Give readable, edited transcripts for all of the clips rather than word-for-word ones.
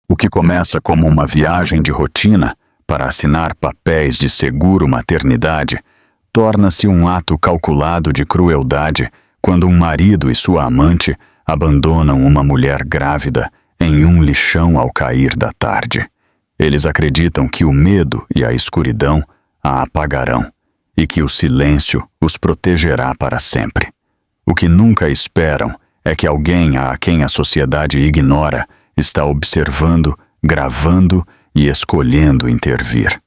O que começa como uma viagem de rotina para assinar papéis de seguro maternidade torna-se um ato calculado de crueldade quando um marido e sua amante abandonam uma mulher grávida em um lixão ao cair da tarde. Eles acreditam que o medo e a escuridão a apagarão e que o silêncio os protegerá para sempre. O que nunca esperam é que alguém a quem a sociedade ignora está observando, gravando e escolhendo intervir.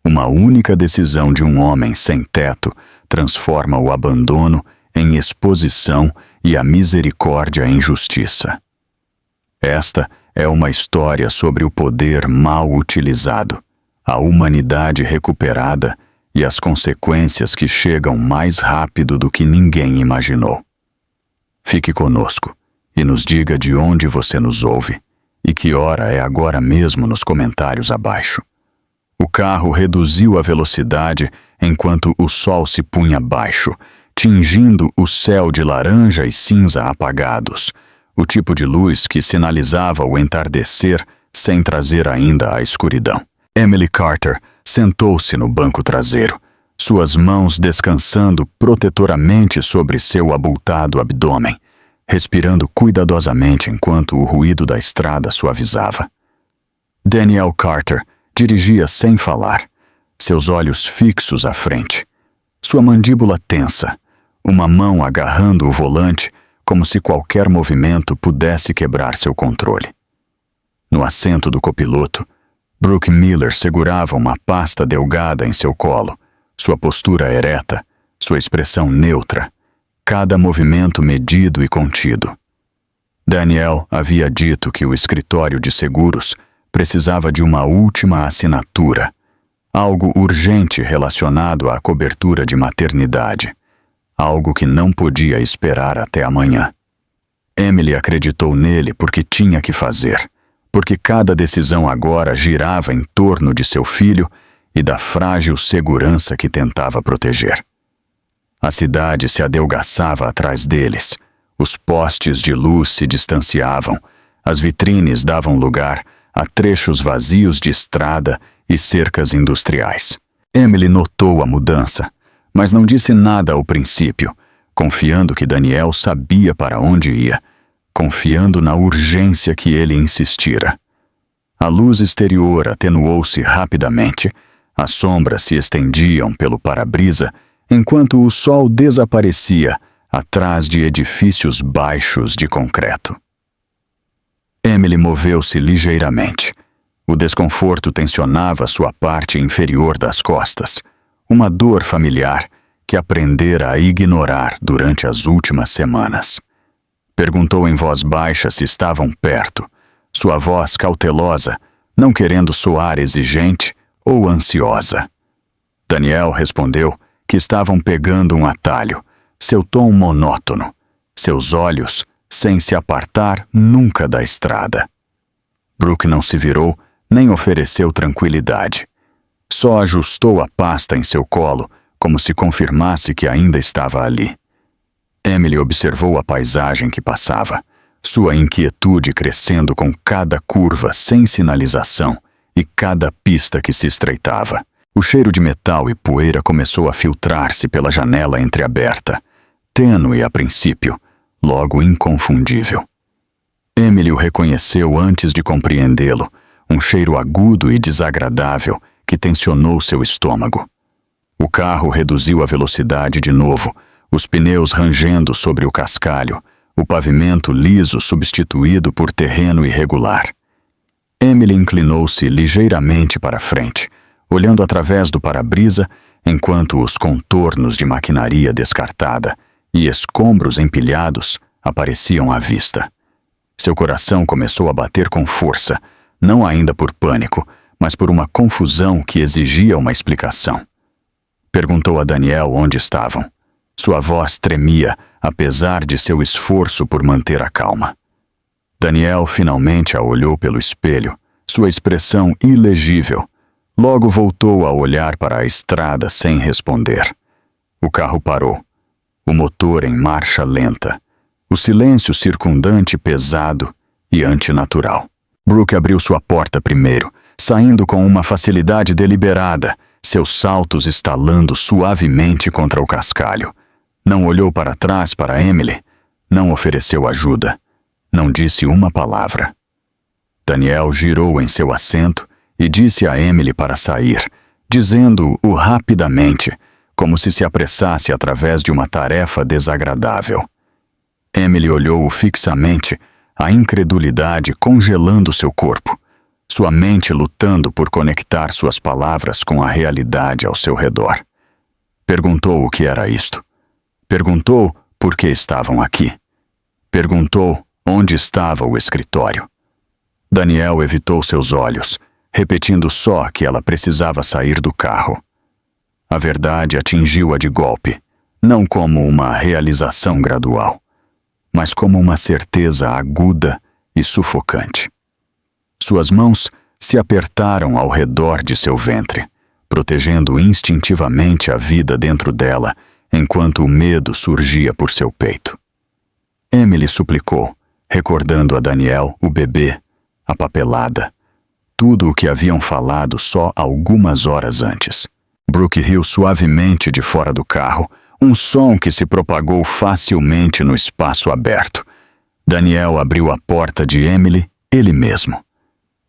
Uma única decisão de um homem sem teto transforma o abandono em exposição e a misericórdia em justiça. Esta é uma história sobre o poder mal utilizado, a humanidade recuperada e as consequências que chegam mais rápido do que ninguém imaginou. Fique conosco e nos diga de onde você nos ouve e que hora é agora mesmo nos comentários abaixo. O carro reduziu a velocidade enquanto o sol se punha baixo, tingindo o céu de laranja e cinza apagados, o tipo de luz que sinalizava o entardecer sem trazer ainda a escuridão. Emily Carter sentou-se no banco traseiro, suas mãos descansando protetoramente sobre seu abultado abdômen, respirando cuidadosamente enquanto o ruído da estrada suavizava. Danielle Carter dirigia sem falar, seus olhos fixos à frente, sua mandíbula tensa, uma mão agarrando o volante como se qualquer movimento pudesse quebrar seu controle. No assento do copiloto, Brooke Miller segurava uma pasta delgada em seu colo, sua postura ereta, sua expressão neutra, cada movimento medido e contido. Danielle havia dito que o escritório de seguros precisava de uma última assinatura, algo urgente relacionado à cobertura de maternidade, algo que não podia esperar até amanhã. Emily acreditou nele porque tinha que fazer, porque cada decisão agora girava em torno de seu filho e da frágil segurança que tentava proteger. A cidade se adelgaçava atrás deles, os postes de luz se distanciavam, as vitrines davam lugar a trechos vazios de estrada e cercas industriais. Emily notou a mudança, mas não disse nada ao princípio, confiando que Danielle sabia para onde ia, confiando na urgência que ele insistira. A luz exterior atenuou-se rapidamente, as sombras se estendiam pelo para-brisa, enquanto o sol desaparecia atrás de edifícios baixos de concreto. Emily moveu-se ligeiramente. O desconforto tensionava sua parte inferior das costas, uma dor familiar que aprendera a ignorar durante as últimas semanas. Perguntou em voz baixa se estavam perto, sua voz cautelosa, não querendo soar exigente ou ansiosa. Danielle respondeu que estavam pegando um atalho, seu tom monótono, seus olhos sem se apartar nunca da estrada. Brooke não se virou nem ofereceu tranquilidade. Só ajustou a pasta em seu colo, como se confirmasse que ainda estava ali. Emily observou a paisagem que passava, sua inquietude crescendo com cada curva sem sinalização e cada pista que se estreitava. O cheiro de metal e poeira começou a filtrar-se pela janela entreaberta, tênue a princípio, logo inconfundível. Emily o reconheceu antes de compreendê-lo, um cheiro agudo e desagradável que tensionou seu estômago. O carro reduziu a velocidade de novo, os pneus rangendo sobre o cascalho, o pavimento liso substituído por terreno irregular. Emily inclinou-se ligeiramente para frente, olhando através do para-brisa enquanto os contornos de maquinaria descartada e escombros empilhados apareciam à vista. Seu coração começou a bater com força, não ainda por pânico, mas por uma confusão que exigia uma explicação. Perguntou a Danielle onde estavam. Sua voz tremia, apesar de seu esforço por manter a calma. Danielle finalmente a olhou pelo espelho, sua expressão ilegível. Logo voltou a olhar para a estrada sem responder. O carro parou, o motor em marcha lenta, o silêncio circundante pesado e antinatural. Brooke abriu sua porta primeiro, saindo com uma facilidade deliberada, seus saltos estalando suavemente contra o cascalho. Não olhou para trás para Emily, não ofereceu ajuda, não disse uma palavra. Daniel girou em seu assento e disse a Emily para sair, dizendo-o rapidamente, como se apressasse através de uma tarefa desagradável. Emily olhou-o fixamente, a incredulidade congelando seu corpo, sua mente lutando por conectar suas palavras com a realidade ao seu redor. Perguntou o que era isto. Perguntou por que estavam aqui. Perguntou onde estava o escritório. Daniel evitou seus olhos, repetindo só que ela precisava sair do carro. A verdade atingiu-a de golpe, não como uma realização gradual, mas como uma certeza aguda e sufocante. Suas mãos se apertaram ao redor de seu ventre, protegendo instintivamente a vida dentro dela, enquanto o medo surgia por seu peito. Emily suplicou, recordando a Daniel o bebê, a papelada, tudo o que haviam falado só algumas horas antes. Brooke riu suavemente de fora do carro, um som que se propagou facilmente no espaço aberto. Daniel abriu a porta de Emily, ele mesmo.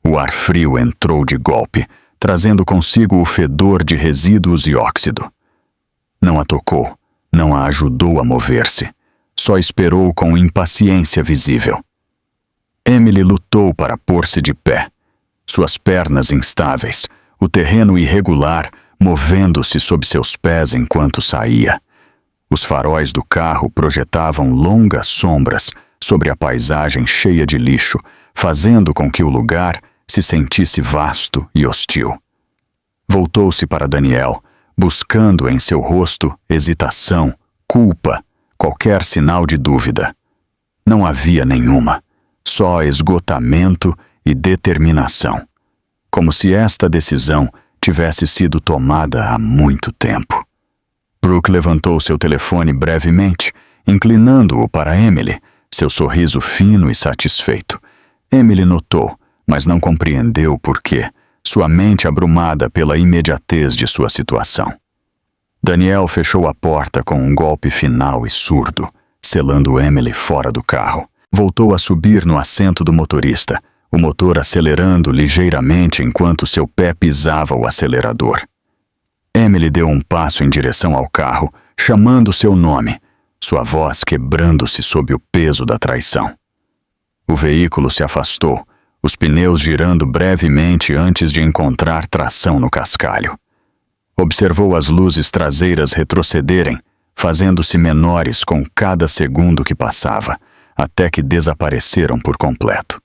O ar frio entrou de golpe, trazendo consigo o fedor de resíduos e óxido. Não a tocou, não a ajudou a mover-se, só esperou com impaciência visível. Emily lutou para pôr-se de pé, suas pernas instáveis, o terreno irregular, movendo-se sob seus pés enquanto saía. Os faróis do carro projetavam longas sombras sobre a paisagem cheia de lixo, fazendo com que o lugar se sentisse vasto e hostil. Voltou-se para Daniel, buscando em seu rosto hesitação, culpa, qualquer sinal de dúvida. Não havia nenhuma, só esgotamento e determinação, como se esta decisão tivesse sido tomada há muito tempo. Brooke levantou seu telefone brevemente, inclinando-o para Emily, seu sorriso fino e satisfeito. Emily notou, mas não compreendeu por quê, sua mente abrumada pela imediatez de sua situação. Daniel fechou a porta com um golpe final e surdo, selando Emily fora do carro. Voltou a subir no assento do motorista, o motor acelerando ligeiramente enquanto seu pé pisava o acelerador. Emily deu um passo em direção ao carro, chamando seu nome, sua voz quebrando-se sob o peso da traição. O veículo se afastou, os pneus girando brevemente antes de encontrar tração no cascalho. Observou as luzes traseiras retrocederem, fazendo-se menores com cada segundo que passava, até que desapareceram por completo.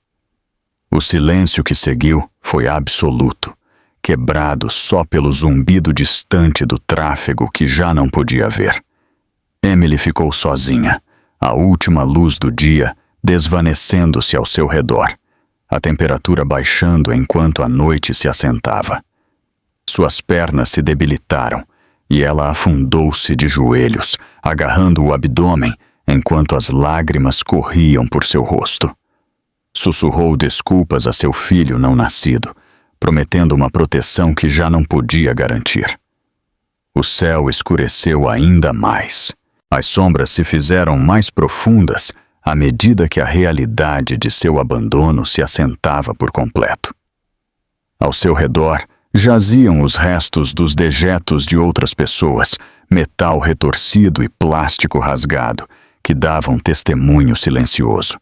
O silêncio que seguiu foi absoluto, quebrado só pelo zumbido distante do tráfego que já não podia ver. Emily ficou sozinha, a última luz do dia desvanecendo-se ao seu redor, a temperatura baixando enquanto a noite se assentava. Suas pernas se debilitaram e ela afundou-se de joelhos, agarrando o abdômen enquanto as lágrimas corriam por seu rosto. Sussurrou desculpas a seu filho não nascido, prometendo uma proteção que já não podia garantir. O céu escureceu ainda mais. As sombras se fizeram mais profundas à medida que a realidade de seu abandono se assentava por completo. Ao seu redor jaziam os restos dos dejetos de outras pessoas, metal retorcido e plástico rasgado, que davam testemunho silencioso.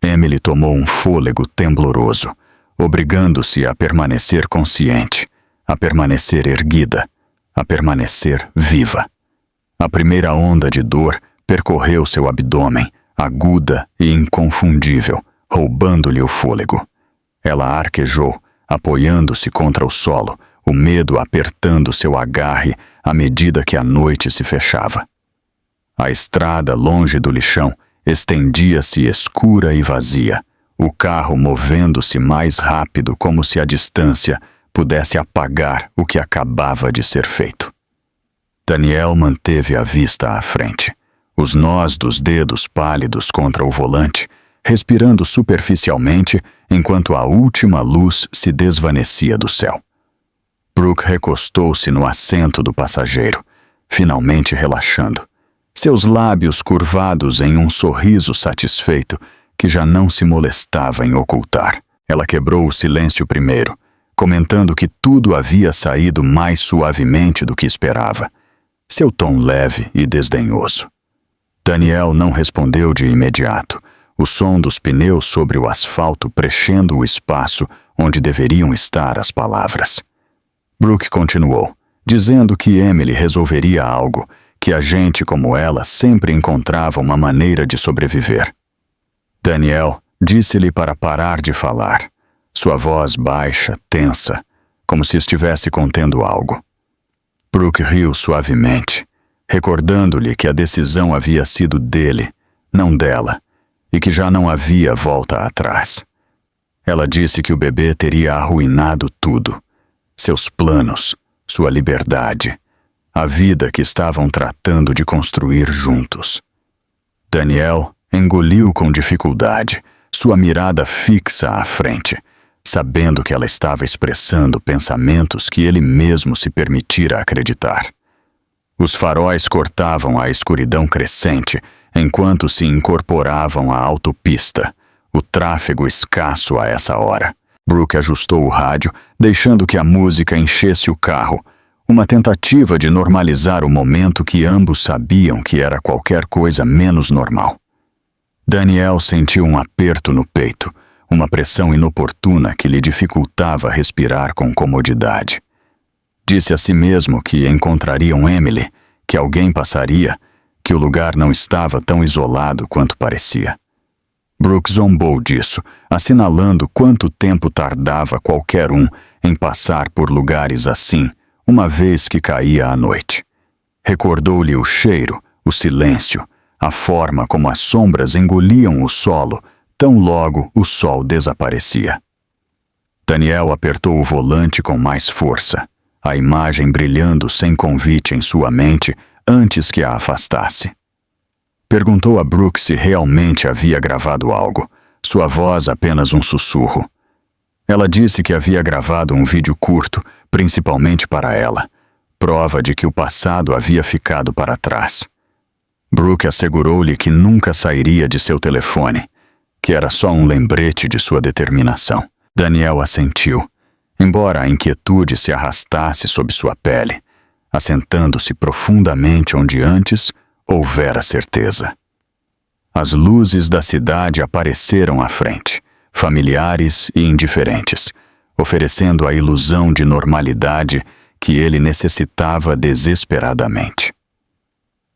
Emily tomou um fôlego tembloroso, obrigando-se a permanecer consciente, a permanecer erguida, a permanecer viva. A primeira onda de dor percorreu seu abdômen, aguda e inconfundível, roubando-lhe o fôlego. Ela arquejou, apoiando-se contra o solo, o medo apertando seu agarre à medida que a noite se fechava. A estrada longe do lixão estendia-se escura e vazia, o carro movendo-se mais rápido como se a distância pudesse apagar o que acabava de ser feito. Daniel manteve a vista à frente, os nós dos dedos pálidos contra o volante, respirando superficialmente enquanto a última luz se desvanecia do céu. Brooke recostou-se no assento do passageiro, finalmente relaxando, seus lábios curvados em um sorriso satisfeito que já não se molestava em ocultar. Ela quebrou o silêncio primeiro, comentando que tudo havia saído mais suavemente do que esperava, seu tom leve e desdenhoso. Daniel não respondeu de imediato, o som dos pneus sobre o asfalto preenchendo o espaço onde deveriam estar as palavras. Brooke continuou, dizendo que Emily resolveria algo, que a gente como ela sempre encontrava uma maneira de sobreviver. Daniel disse-lhe para parar de falar, sua voz baixa, tensa, como se estivesse contendo algo. Brooke riu suavemente, recordando-lhe que a decisão havia sido dele, não dela, e que já não havia volta atrás. Ela disse que o bebê teria arruinado tudo, seus planos, sua liberdade, a vida que estavam tratando de construir juntos. Daniel engoliu com dificuldade, sua mirada fixa à frente, sabendo que ela estava expressando pensamentos que ele mesmo se permitira acreditar. Os faróis cortavam a escuridão crescente enquanto se incorporavam à autopista, o tráfego escasso a essa hora. Brooke ajustou o rádio, deixando que a música enchesse o carro, uma tentativa de normalizar o momento que ambos sabiam que era qualquer coisa menos normal. Daniel sentiu um aperto no peito, uma pressão inoportuna que lhe dificultava respirar com comodidade. Disse a si mesmo que encontrariam Emily, que alguém passaria, que o lugar não estava tão isolado quanto parecia. Brooke zombou disso, assinalando quanto tempo tardava qualquer um em passar por lugares assim, uma vez que caía a noite. Recordou-lhe o cheiro, o silêncio, a forma como as sombras engoliam o solo, tão logo o sol desaparecia. Daniel apertou o volante com mais força, a imagem brilhando sem convite em sua mente antes que a afastasse. Perguntou a Brooke se realmente havia gravado algo, sua voz apenas um sussurro. Ela disse que havia gravado um vídeo curto, principalmente para ela, prova de que o passado havia ficado para trás. Brooke assegurou-lhe que nunca sairia de seu telefone, que era só um lembrete de sua determinação. Daniel assentiu, embora a inquietude se arrastasse sob sua pele, assentando-se profundamente onde antes houvera certeza. As luzes da cidade apareceram à frente, familiares e indiferentes, oferecendo a ilusão de normalidade que ele necessitava desesperadamente.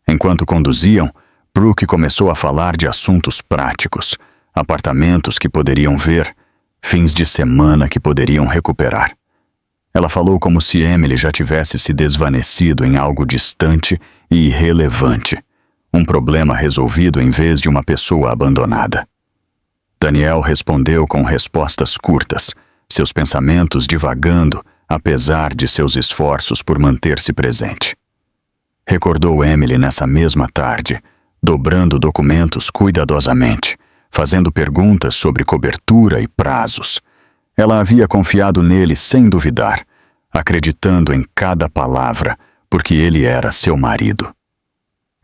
Enquanto conduziam, Brooke começou a falar de assuntos práticos, apartamentos que poderiam ver, fins de semana que poderiam recuperar. Ela falou como se Emily já tivesse se desvanecido em algo distante e irrelevante, um problema resolvido em vez de uma pessoa abandonada. Daniel respondeu com respostas curtas, seus pensamentos divagando, apesar de seus esforços por manter-se presente. Recordou Emily nessa mesma tarde, dobrando documentos cuidadosamente, fazendo perguntas sobre cobertura e prazos. Ela havia confiado nele sem duvidar, acreditando em cada palavra, porque ele era seu marido.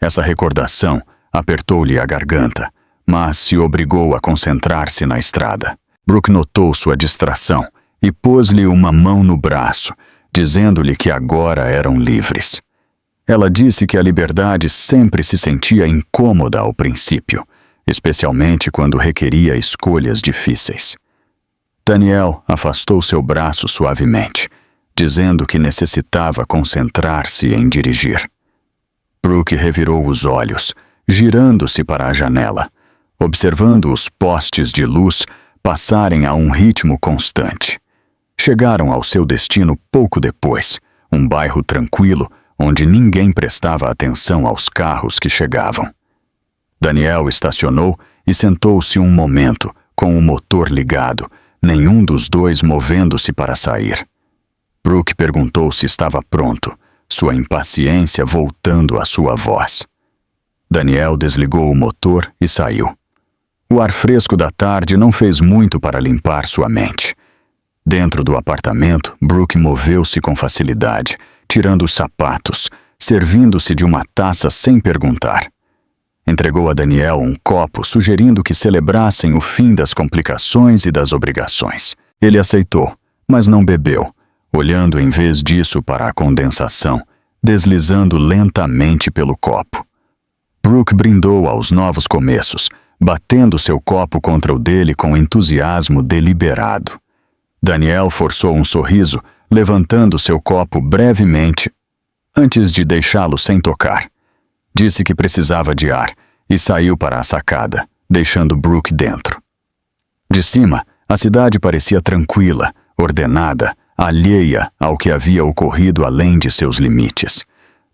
Essa recordação apertou-lhe a garganta, mas se obrigou a concentrar-se na estrada. Brooke notou sua distração e pôs-lhe uma mão no braço, dizendo-lhe que agora eram livres. Ela disse que a liberdade sempre se sentia incômoda ao princípio, especialmente quando requeria escolhas difíceis. Daniel afastou seu braço suavemente, dizendo que necessitava concentrar-se em dirigir. Brooke revirou os olhos, girando-se para a janela, observando os postes de luz passarem a um ritmo constante. Chegaram ao seu destino pouco depois, um bairro tranquilo onde ninguém prestava atenção aos carros que chegavam. Daniel estacionou e sentou-se um momento, com o motor ligado, nenhum dos dois movendo-se para sair. Brooke perguntou se estava pronto, sua impaciência voltando à sua voz. Daniel desligou o motor e saiu. O ar fresco da tarde não fez muito para limpar sua mente. Dentro do apartamento, Brooke moveu-se com facilidade, tirando os sapatos, servindo-se de uma taça sem perguntar. Entregou a Daniel um copo, sugerindo que celebrassem o fim das complicações e das obrigações. Ele aceitou, mas não bebeu, olhando em vez disso para a condensação, deslizando lentamente pelo copo. Brooke brindou aos novos começos, batendo seu copo contra o dele com entusiasmo deliberado. Daniel forçou um sorriso, levantando seu copo brevemente, antes de deixá-lo sem tocar. Disse que precisava de ar e saiu para a sacada, deixando Brooke dentro. De cima, a cidade parecia tranquila, ordenada, alheia ao que havia ocorrido além de seus limites.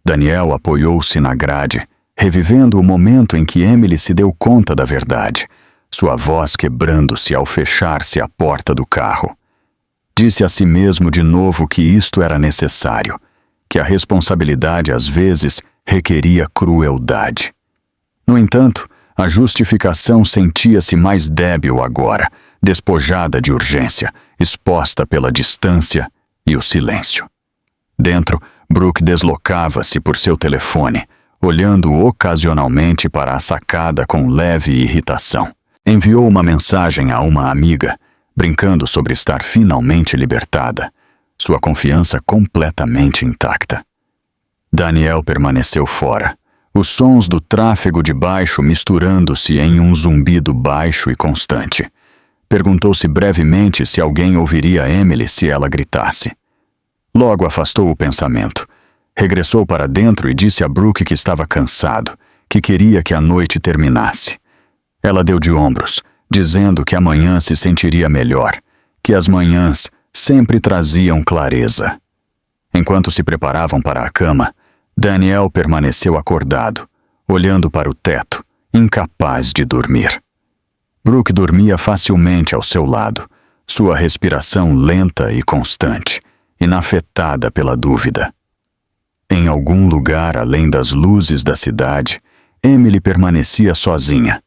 Daniel apoiou-se na grade, revivendo o momento em que Emily se deu conta da verdade, sua voz quebrando-se ao fechar-se a porta do carro. Disse a si mesmo de novo que isto era necessário, que a responsabilidade às vezes requeria crueldade. No entanto, a justificação sentia-se mais débil agora, despojada de urgência, exposta pela distância e o silêncio. Dentro, Brooke deslocava-se por seu telefone, olhando ocasionalmente para a sacada com leve irritação. Enviou uma mensagem a uma amiga, brincando sobre estar finalmente libertada, sua confiança completamente intacta. Daniel permaneceu fora, os sons do tráfego de baixo misturando-se em um zumbido baixo e constante. Perguntou-se brevemente se alguém ouviria Emily se ela gritasse. Logo afastou o pensamento. Regressou para dentro e disse a Brooke que estava cansado, que queria que a noite terminasse. Ela deu de ombros, dizendo que amanhã se sentiria melhor, que as manhãs sempre traziam clareza. Enquanto se preparavam para a cama, Daniel permaneceu acordado, olhando para o teto, incapaz de dormir. Brooke dormia facilmente ao seu lado, sua respiração lenta e constante, inafetada pela dúvida. Em algum lugar além das luzes da cidade, Emily permanecia sozinha,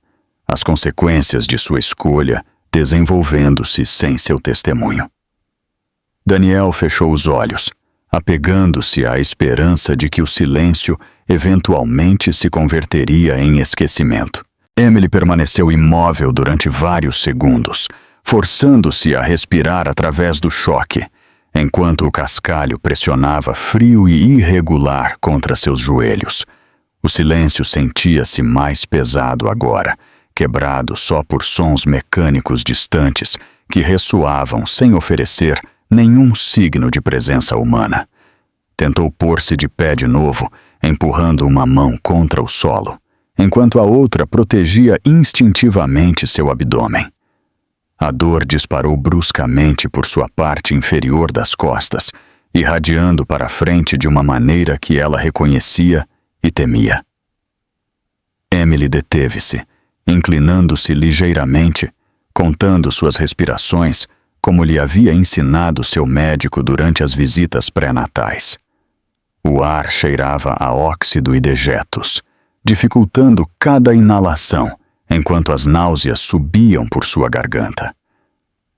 as consequências de sua escolha desenvolvendo-se sem seu testemunho. Daniel fechou os olhos, apegando-se à esperança de que o silêncio eventualmente se converteria em esquecimento. Emily permaneceu imóvel durante vários segundos, forçando-se a respirar através do choque, enquanto o cascalho pressionava frio e irregular contra seus joelhos. O silêncio sentia-se mais pesado agora, quebrado só por sons mecânicos distantes que ressoavam sem oferecer nenhum signo de presença humana. Tentou pôr-se de pé de novo, empurrando uma mão contra o solo, enquanto a outra protegia instintivamente seu abdômen. A dor disparou bruscamente por sua parte inferior das costas, irradiando para a frente de uma maneira que ela reconhecia e temia. Emily deteve-se, inclinando-se ligeiramente, contando suas respirações, como lhe havia ensinado seu médico durante as visitas pré-natais. O ar cheirava a óxido e dejetos, dificultando cada inalação, enquanto as náuseas subiam por sua garganta.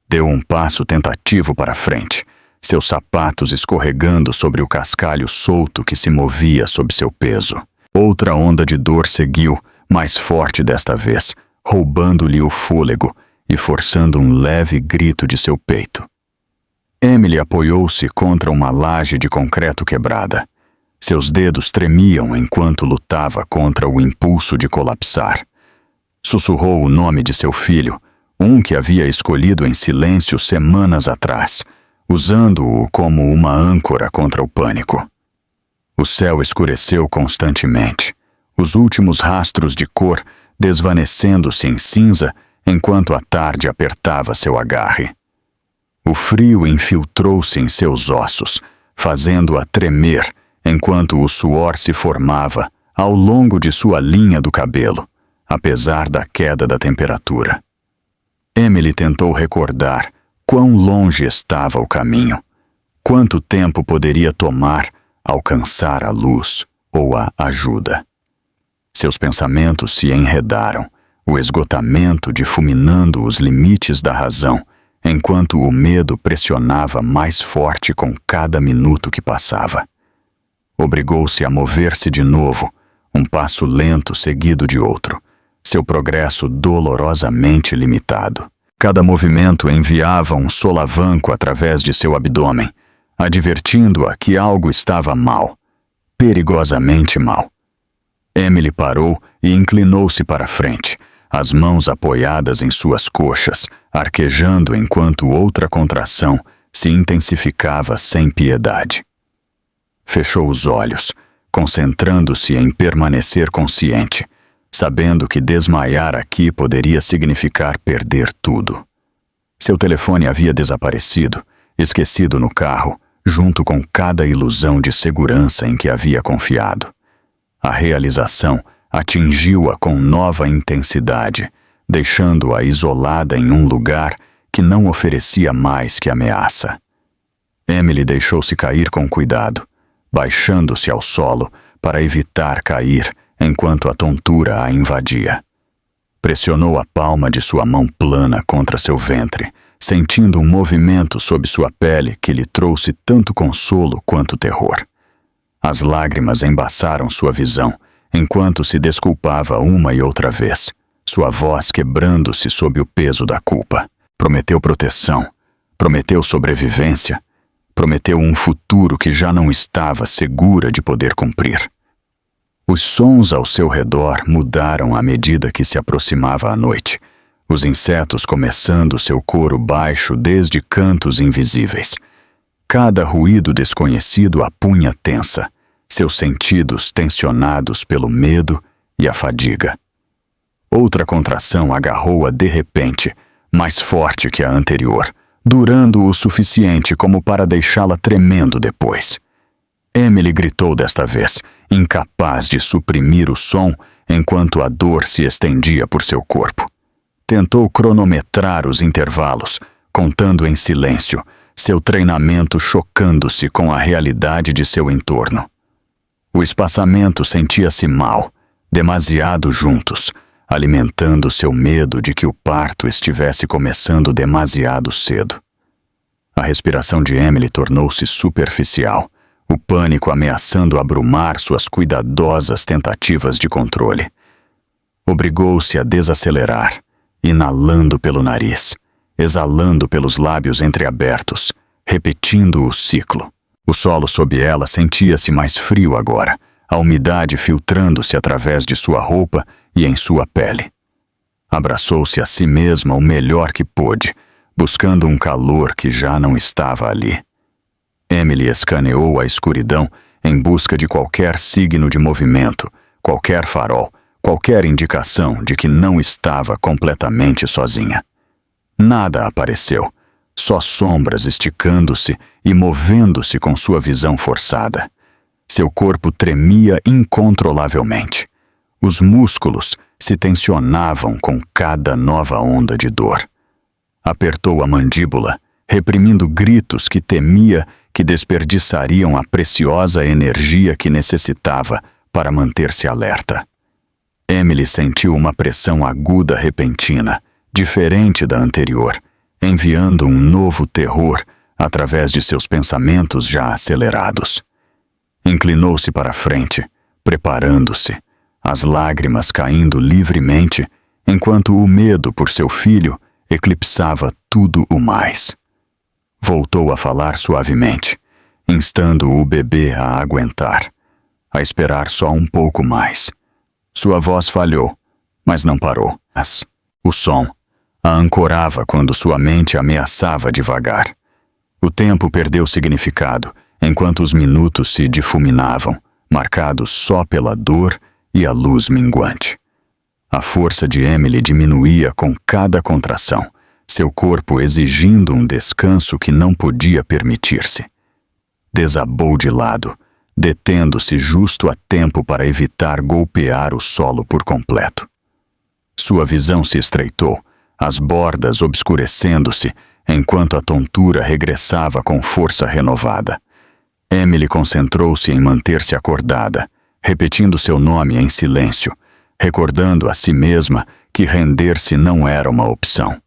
Deu um passo tentativo para frente, seus sapatos escorregando sobre o cascalho solto que se movia sob seu peso. Outra onda de dor seguiu, mais forte desta vez, roubando-lhe o fôlego e forçando um leve grito de seu peito. Emily apoiou-se contra uma laje de concreto quebrada. Seus dedos tremiam enquanto lutava contra o impulso de colapsar. Sussurrou o nome de seu filho, um que havia escolhido em silêncio semanas atrás, usando-o como uma âncora contra o pânico. O céu escureceu constantemente, os últimos rastros de cor desvanecendo-se em cinza enquanto a tarde apertava seu agarre. O frio infiltrou-se em seus ossos, fazendo-a tremer enquanto o suor se formava ao longo de sua linha do cabelo, apesar da queda da temperatura. Emily tentou recordar quão longe estava o caminho, quanto tempo poderia tomar alcançar a luz ou a ajuda. Seus pensamentos se enredaram, o esgotamento difuminando os limites da razão, enquanto o medo pressionava mais forte com cada minuto que passava. Obrigou-se a mover-se de novo, um passo lento seguido de outro, seu progresso dolorosamente limitado. Cada movimento enviava um solavanco através de seu abdômen, advertindo-a que algo estava mal, perigosamente mal. Emily parou e inclinou-se para frente, as mãos apoiadas em suas coxas, arquejando enquanto outra contração se intensificava sem piedade. Fechou os olhos, concentrando-se em permanecer consciente, sabendo que desmaiar aqui poderia significar perder tudo. Seu telefone havia desaparecido, esquecido no carro, junto com cada ilusão de segurança em que havia confiado. A realização atingiu-a com nova intensidade, deixando-a isolada em um lugar que não oferecia mais que ameaça. Emily deixou-se cair com cuidado, baixando-se ao solo para evitar cair enquanto a tontura a invadia. Pressionou a palma de sua mão plana contra seu ventre, sentindo um movimento sob sua pele que lhe trouxe tanto consolo quanto terror. As lágrimas embaçaram sua visão, enquanto se desculpava uma e outra vez, sua voz quebrando-se sob o peso da culpa. Prometeu proteção, prometeu sobrevivência, prometeu um futuro que já não estava segura de poder cumprir. Os sons ao seu redor mudaram à medida que se aproximava a noite, os insetos começando seu coro baixo desde cantos invisíveis. Cada ruído desconhecido a punha tensa, seus sentidos tensionados pelo medo e a fadiga. Outra contração agarrou-a de repente, mais forte que a anterior, durando o suficiente como para deixá-la tremendo depois. Emily gritou desta vez, incapaz de suprimir o som enquanto a dor se estendia por seu corpo. Tentou cronometrar os intervalos, contando em silêncio, seu treinamento chocando-se com a realidade de seu entorno. O espaçamento sentia-se mal, demasiado juntos, alimentando seu medo de que o parto estivesse começando demasiado cedo. A respiração de Emily tornou-se superficial, o pânico ameaçando abrumar suas cuidadosas tentativas de controle. Obrigou-se a desacelerar, inalando pelo nariz, exalando pelos lábios entreabertos, repetindo o ciclo. O solo sob ela sentia-se mais frio agora, a umidade filtrando-se através de sua roupa e em sua pele. Abraçou-se a si mesma o melhor que pôde, buscando um calor que já não estava ali. Emily escaneou a escuridão em busca de qualquer signo de movimento, qualquer farol, qualquer indicação de que não estava completamente sozinha. Nada apareceu, só sombras esticando-se e movendo-se com sua visão forçada. Seu corpo tremia incontrolavelmente. Os músculos se tensionavam com cada nova onda de dor. Apertou a mandíbula, reprimindo gritos que temia que desperdiçariam a preciosa energia que necessitava para manter-se alerta. Emily sentiu uma pressão aguda repentina, diferente da anterior, enviando um novo terror através de seus pensamentos já acelerados. Inclinou-se para frente, preparando-se, as lágrimas caindo livremente, enquanto o medo por seu filho eclipsava tudo o mais. Voltou a falar suavemente, instando o bebê a aguentar, a esperar só um pouco mais. Sua voz falhou, mas não parou. O som a ancorava quando sua mente ameaçava devagar. O tempo perdeu significado, enquanto os minutos se difuminavam, marcados só pela dor e a luz minguante. A força de Emily diminuía com cada contração, seu corpo exigindo um descanso que não podia permitir-se. Desabou de lado, detendo-se justo a tempo para evitar golpear o solo por completo. Sua visão se estreitou, as bordas obscurecendo-se, enquanto a tontura regressava com força renovada. Emily concentrou-se em manter-se acordada, repetindo seu nome em silêncio, recordando a si mesma que render-se não era uma opção.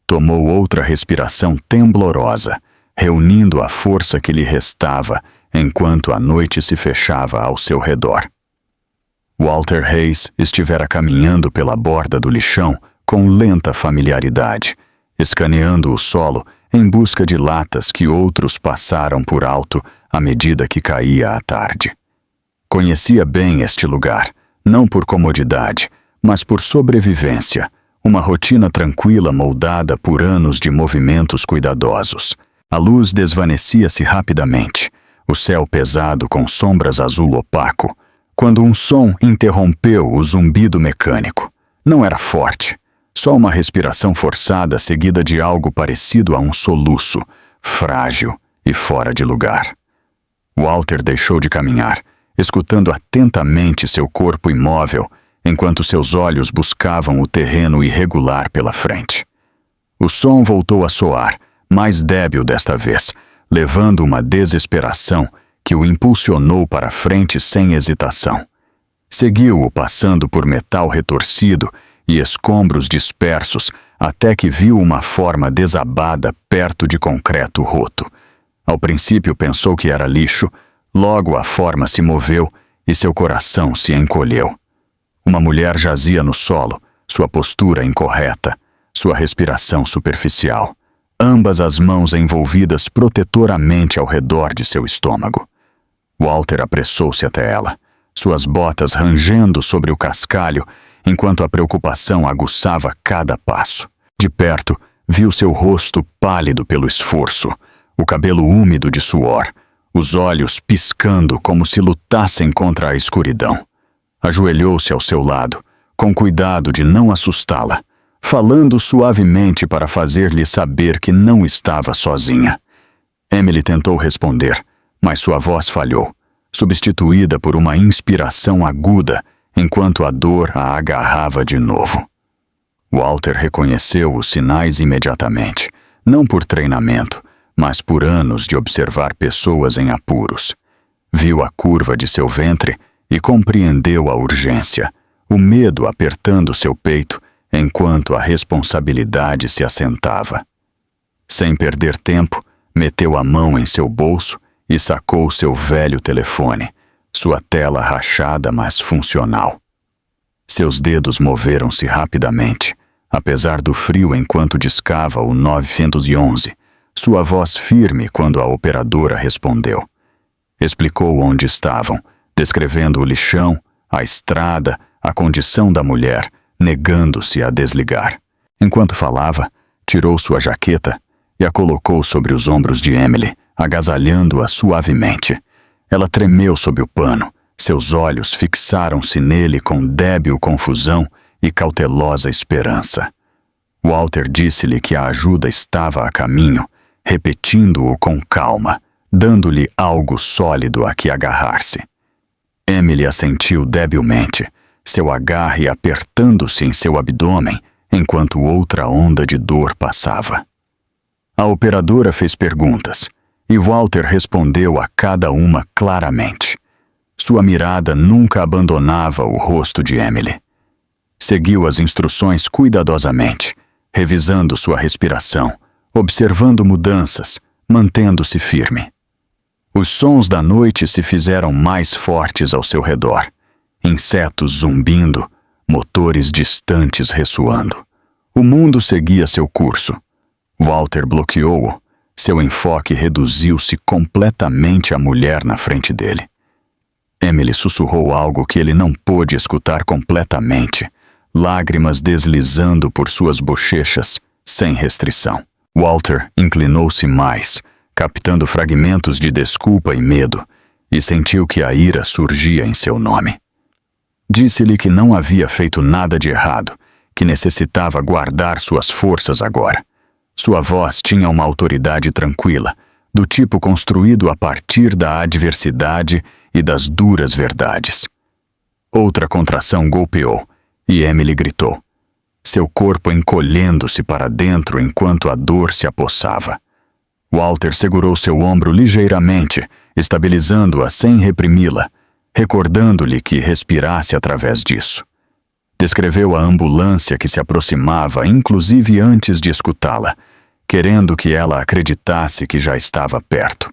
Tomou outra respiração temblorosa, reunindo a força que lhe restava enquanto a noite se fechava ao seu redor. Walter Hayes estivera caminhando pela borda do lixão com lenta familiaridade, escaneando o solo em busca de latas que outros passaram por alto à medida que caía a tarde. Conhecia bem este lugar, não por comodidade, mas por sobrevivência, uma rotina tranquila moldada por anos de movimentos cuidadosos. A luz desvanecia-se rapidamente, o céu pesado com sombras azul opaco, quando um som interrompeu o zumbido mecânico. Não era forte, só uma respiração forçada seguida de algo parecido a um soluço, frágil e fora de lugar. Walter deixou de caminhar, escutando atentamente seu corpo imóvel, enquanto seus olhos buscavam o terreno irregular pela frente. O som voltou a soar, mais débil desta vez, levando uma desesperação que o impulsionou para frente sem hesitação. Seguiu-o passando por metal retorcido e escombros dispersos até que viu uma forma desabada perto de concreto roto. Ao princípio pensou que era lixo, logo a forma se moveu e seu coração se encolheu. Uma mulher jazia no solo, sua postura incorreta, sua respiração superficial, ambas as mãos envolvidas protetoramente ao redor de seu estômago. Walter apressou-se até ela, suas botas rangendo sobre o cascalho, enquanto a preocupação aguçava cada passo. De perto, viu seu rosto pálido pelo esforço, o cabelo úmido de suor, os olhos piscando como se lutassem contra a escuridão. Ajoelhou-se ao seu lado, com cuidado de não assustá-la, falando suavemente para fazer-lhe saber que não estava sozinha. Emily tentou responder, mas sua voz falhou, substituída por uma inspiração aguda, enquanto a dor a agarrava de novo. Walter reconheceu os sinais imediatamente, não por treinamento, mas por anos de observar pessoas em apuros. Viu a curva de seu ventre e compreendeu a urgência, o medo apertando seu peito enquanto a responsabilidade se assentava. Sem perder tempo, meteu a mão em seu bolso e sacou seu velho telefone, sua tela rachada mas funcional. Seus dedos moveram-se rapidamente, apesar do frio enquanto discava o 911, sua voz firme quando a operadora respondeu. Explicou onde estavam, descrevendo o lixão, a estrada, a condição da mulher, negando-se a desligar. Enquanto falava, tirou sua jaqueta e a colocou sobre os ombros de Emily, agasalhando-a suavemente. Ela tremeu sob o pano, seus olhos fixaram-se nele com débil confusão e cautelosa esperança. Walter disse-lhe que a ajuda estava a caminho, repetindo-o com calma, dando-lhe algo sólido a que agarrar-se. Emily assentiu debilmente, seu agarre apertando-se em seu abdômen, enquanto outra onda de dor passava. A operadora fez perguntas, e Walter respondeu a cada uma claramente. Sua mirada nunca abandonava o rosto de Emily. Seguiu as instruções cuidadosamente, revisando sua respiração, observando mudanças, mantendo-se firme. Os sons da noite se fizeram mais fortes ao seu redor, insetos zumbindo, motores distantes ressoando. O mundo seguia seu curso. Walter bloqueou-o, seu enfoque reduziu-se completamente à mulher na frente dele. Emily sussurrou algo que ele não pôde escutar completamente, lágrimas deslizando por suas bochechas, sem restrição. Walter inclinou-se mais, captando fragmentos de desculpa e medo, e sentiu que a ira surgia em seu nome. Disse-lhe que não havia feito nada de errado, que necessitava guardar suas forças agora. Sua voz tinha uma autoridade tranquila, do tipo construído a partir da adversidade e das duras verdades. Outra contração golpeou, e Emily gritou, seu corpo encolhendo-se para dentro enquanto a dor se apossava. Walter segurou seu ombro ligeiramente, estabilizando-a sem reprimi-la, recordando-lhe que respirasse através disso. Descreveu a ambulância que se aproximava, inclusive antes de escutá-la, querendo que ela acreditasse que já estava perto.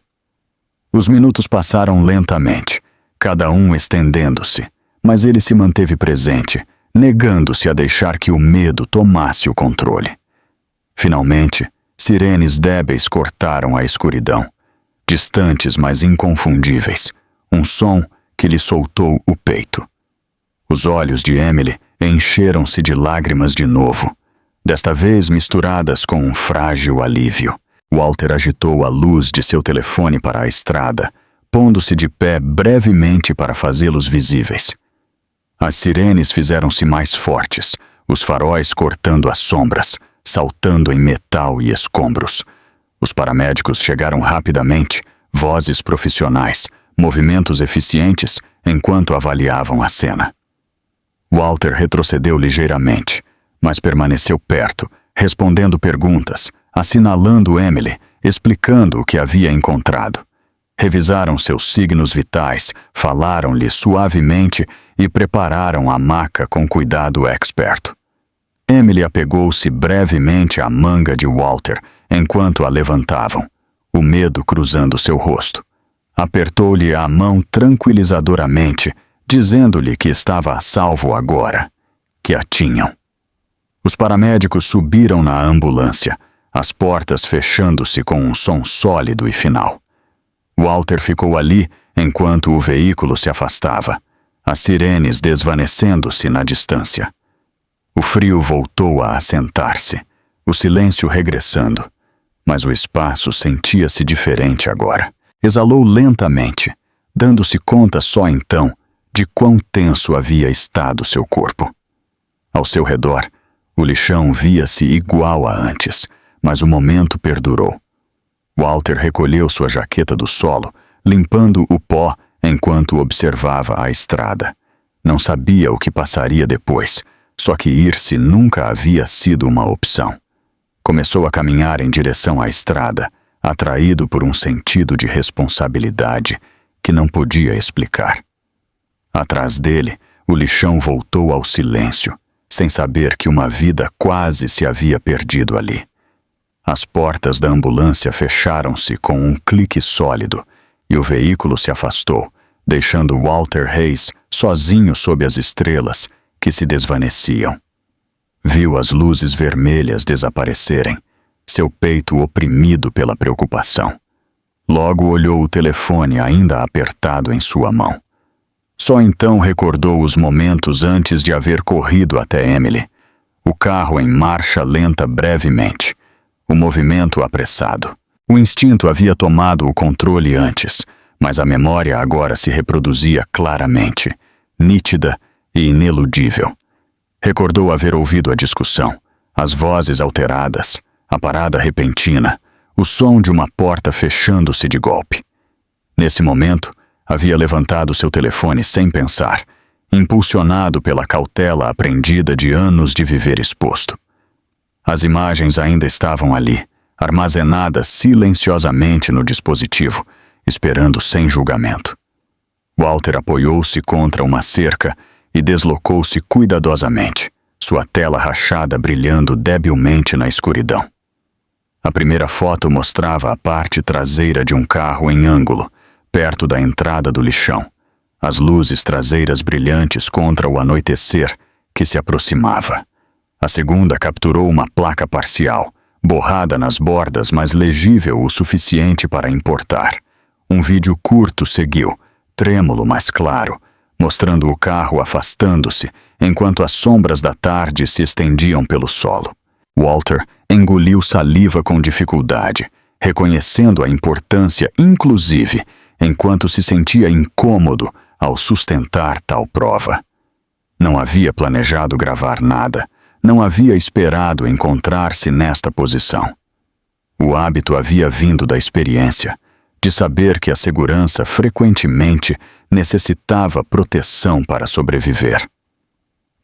Os minutos passaram lentamente, cada um estendendo-se, mas ele se manteve presente, negando-se a deixar que o medo tomasse o controle. Finalmente, sirenes débeis cortaram a escuridão, distantes mas inconfundíveis, um som que lhe soltou o peito. Os olhos de Emily encheram-se de lágrimas de novo, desta vez misturadas com um frágil alívio. Walter agitou a luz de seu telefone para a estrada, pondo-se de pé brevemente para fazê-los visíveis. As sirenes fizeram-se mais fortes, os faróis cortando as sombras, saltando em metal e escombros. Os paramédicos chegaram rapidamente, vozes profissionais, movimentos eficientes, enquanto avaliavam a cena. Walter retrocedeu ligeiramente, mas permaneceu perto, respondendo perguntas, assinalando Emily, explicando o que havia encontrado. Revisaram seus signos vitais, falaram-lhe suavemente e prepararam a maca com cuidado experto. Emily apegou-se brevemente à manga de Walter enquanto a levantavam, o medo cruzando seu rosto. Apertou-lhe a mão tranquilizadoramente, dizendo-lhe que estava a salvo agora, que a tinham. Os paramédicos subiram na ambulância, as portas fechando-se com um som sólido e final. Walter ficou ali enquanto o veículo se afastava, as sirenes desvanecendo-se na distância. O frio voltou a assentar-se, o silêncio regressando, mas o espaço sentia-se diferente agora. Exalou lentamente, dando-se conta só então de quão tenso havia estado seu corpo. Ao seu redor, o lixão via-se igual a antes, mas o momento perdurou. Walter recolheu sua jaqueta do solo, limpando o pó enquanto observava a estrada. Não sabia o que passaria depois, só que ir-se nunca havia sido uma opção. Começou a caminhar em direção à estrada, atraído por um sentido de responsabilidade que não podia explicar. Atrás dele, o lixão voltou ao silêncio, sem saber que uma vida quase se havia perdido ali. As portas da ambulância fecharam-se com um clique sólido e o veículo se afastou, deixando Walter Hayes sozinho sob as estrelas que se desvaneciam. Viu as luzes vermelhas desaparecerem, seu peito oprimido pela preocupação. Logo olhou o telefone ainda apertado em sua mão. Só então recordou os momentos antes de haver corrido até Emily. O carro em marcha lenta brevemente, o movimento apressado. O instinto havia tomado o controle antes, mas a memória agora se reproduzia claramente, nítida e ineludível. Recordou haver ouvido a discussão, as vozes alteradas, a parada repentina, o som de uma porta fechando-se de golpe. Nesse momento, havia levantado seu telefone sem pensar, impulsionado pela cautela aprendida de anos de viver exposto. As imagens ainda estavam ali, armazenadas silenciosamente no dispositivo, esperando sem julgamento. Walter apoiou-se contra uma cerca e deslocou-se cuidadosamente, sua tela rachada brilhando debilmente na escuridão. A primeira foto mostrava a parte traseira de um carro em ângulo, perto da entrada do lixão, as luzes traseiras brilhantes contra o anoitecer que se aproximava. A segunda capturou uma placa parcial, borrada nas bordas, mas legível o suficiente para importar. Um vídeo curto seguiu, trêmulo mas claro, mostrando o carro afastando-se enquanto as sombras da tarde se estendiam pelo solo. Walter engoliu saliva com dificuldade, reconhecendo a importância, inclusive, enquanto se sentia incômodo ao sustentar tal prova. Não havia planejado gravar nada, não havia esperado encontrar-se nesta posição. O hábito havia vindo da experiência, de saber que a segurança frequentemente necessitava proteção para sobreviver.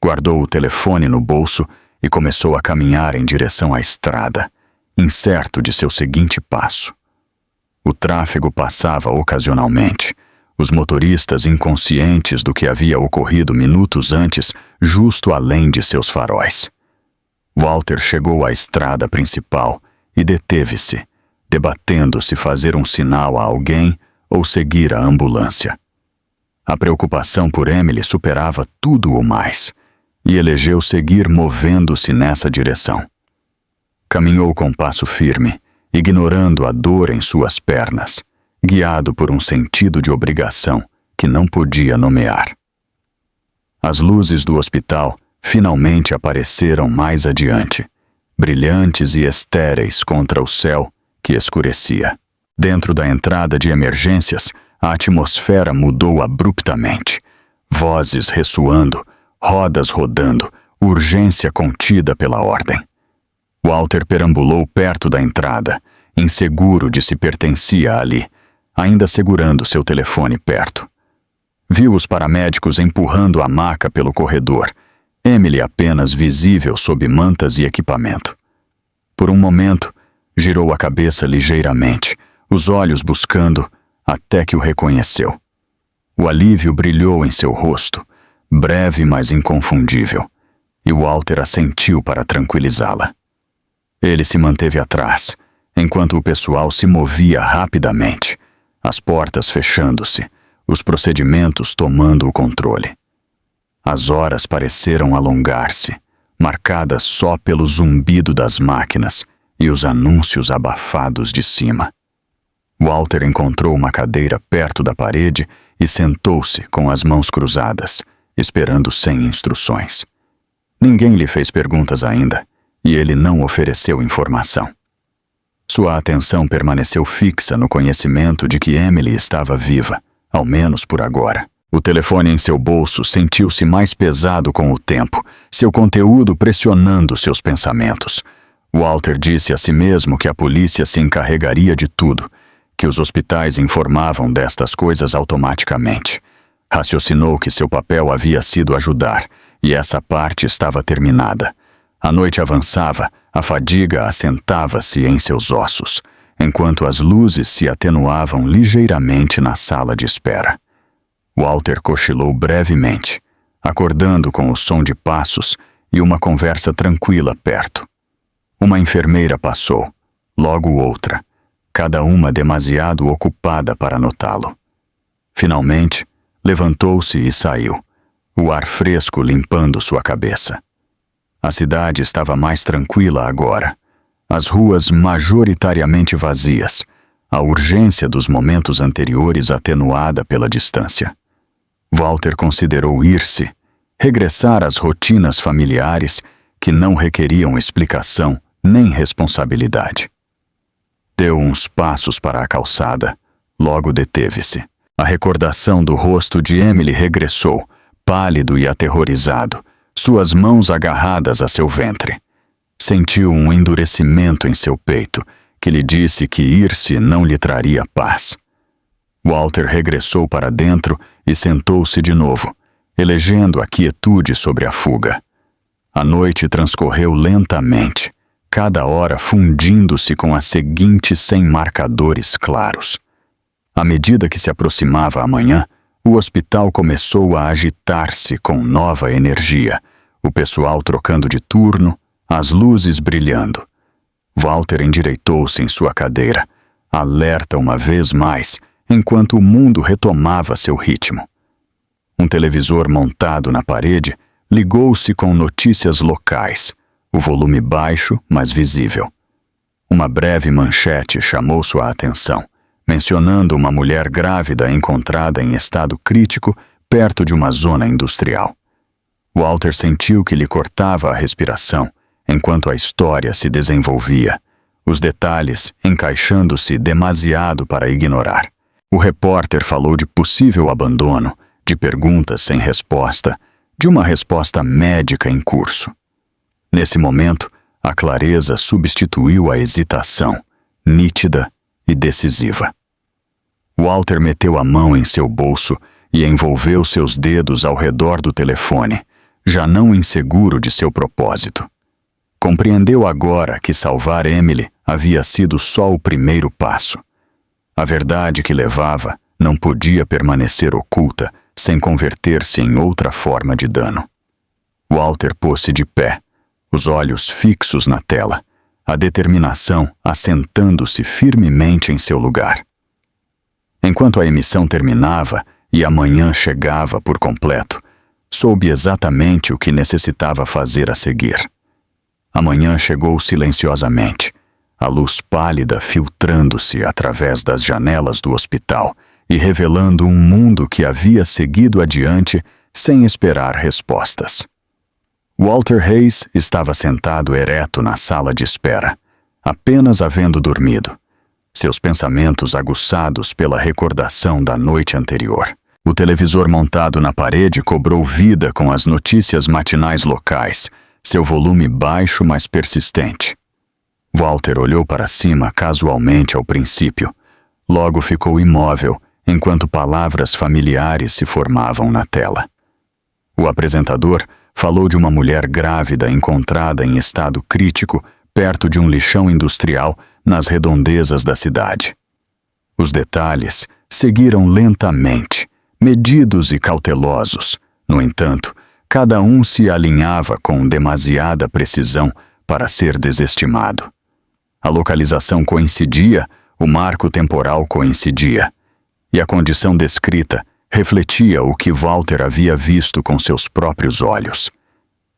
Guardou o telefone no bolso e começou a caminhar em direção à estrada, incerto de seu seguinte passo. O tráfego passava ocasionalmente, os motoristas inconscientes do que havia ocorrido minutos antes, justo além de seus faróis. Walter chegou à estrada principal e deteve-se, debatendo se fazer um sinal a alguém ou seguir a ambulância. A preocupação por Emily superava tudo o mais, e elegeu seguir movendo-se nessa direção. Caminhou com passo firme, ignorando a dor em suas pernas, guiado por um sentido de obrigação que não podia nomear. As luzes do hospital finalmente apareceram mais adiante, brilhantes e estéreis contra o céu que escurecia. Dentro da entrada de emergências, a atmosfera mudou abruptamente. Vozes ressoando, rodas rodando, urgência contida pela ordem. Walter perambulou perto da entrada, inseguro de se pertencia ali, ainda segurando seu telefone perto. Viu os paramédicos empurrando a maca pelo corredor, Emily apenas visível sob mantas e equipamento. Por um momento, girou a cabeça ligeiramente, os olhos buscando, até que o reconheceu. O alívio brilhou em seu rosto, breve mas inconfundível, e Walter assentiu para tranquilizá-la. Ele se manteve atrás, enquanto o pessoal se movia rapidamente, as portas fechando-se, os procedimentos tomando o controle. As horas pareceram alongar-se, marcadas só pelo zumbido das máquinas e os anúncios abafados de cima. Walter encontrou uma cadeira perto da parede e sentou-se com as mãos cruzadas, esperando sem instruções. Ninguém lhe fez perguntas ainda, e ele não ofereceu informação. Sua atenção permaneceu fixa no conhecimento de que Emily estava viva, ao menos por agora. O telefone em seu bolso sentiu-se mais pesado com o tempo, seu conteúdo pressionando seus pensamentos. Walter disse a si mesmo que a polícia se encarregaria de tudo, que os hospitais informavam destas coisas automaticamente. Raciocinou que seu papel havia sido ajudar, e essa parte estava terminada. A noite avançava, a fadiga assentava-se em seus ossos, enquanto as luzes se atenuavam ligeiramente na sala de espera. Walter cochilou brevemente, acordando com o som de passos e uma conversa tranquila perto. Uma enfermeira passou, logo outra, cada uma demasiado ocupada para notá-lo. Finalmente, levantou-se e saiu, o ar fresco limpando sua cabeça. A cidade estava mais tranquila agora, as ruas majoritariamente vazias, a urgência dos momentos anteriores atenuada pela distância. Walter considerou ir-se, regressar às rotinas familiares que não requeriam explicação nem responsabilidade. Deu uns passos para a calçada, logo deteve-se. A recordação do rosto de Emily regressou, pálido e aterrorizado, suas mãos agarradas a seu ventre. Sentiu um endurecimento em seu peito, que lhe disse que ir-se não lhe traria paz. Walter regressou para dentro e sentou-se de novo, elegendo a quietude sobre a fuga. A noite transcorreu lentamente, cada hora fundindo-se com a seguinte sem marcadores claros. À medida que se aproximava a manhã, o hospital começou a agitar-se com nova energia, o pessoal trocando de turno, as luzes brilhando. Walter endireitou-se em sua cadeira, alerta uma vez mais, enquanto o mundo retomava seu ritmo. Um televisor montado na parede ligou-se com notícias locais, o volume baixo, mas visível. Uma breve manchete chamou sua atenção, mencionando uma mulher grávida encontrada em estado crítico perto de uma zona industrial. Walter sentiu que lhe cortava a respiração enquanto a história se desenvolvia, os detalhes encaixando-se demasiado para ignorar. O repórter falou de possível abandono, de perguntas sem resposta, de uma resposta médica em curso. Nesse momento, a clareza substituiu a hesitação, nítida e decisiva. Walter meteu a mão em seu bolso e envolveu seus dedos ao redor do telefone, já não inseguro de seu propósito. Compreendeu agora que salvar Emily havia sido só o primeiro passo. A verdade que levava não podia permanecer oculta sem converter-se em outra forma de dano. Walter pôs-se de pé, os olhos fixos na tela, a determinação assentando-se firmemente em seu lugar. Enquanto a emissão terminava e a manhã chegava por completo, soube exatamente o que necessitava fazer a seguir. A manhã chegou silenciosamente, a luz pálida filtrando-se através das janelas do hospital e revelando um mundo que havia seguido adiante sem esperar respostas. Walter Hayes estava sentado ereto na sala de espera, apenas havendo dormido, seus pensamentos aguçados pela recordação da noite anterior. O televisor montado na parede cobrou vida com as notícias matinais locais, seu volume baixo mas persistente. Walter olhou para cima casualmente ao princípio, logo ficou imóvel enquanto palavras familiares se formavam na tela. O apresentador falou de uma mulher grávida encontrada em estado crítico perto de um lixão industrial nas redondezas da cidade. Os detalhes seguiram lentamente, medidos e cautelosos. No entanto, cada um se alinhava com demasiada precisão para ser desestimado. A localização coincidia, o marco temporal coincidia, e a condição descrita refletia o que Walter havia visto com seus próprios olhos.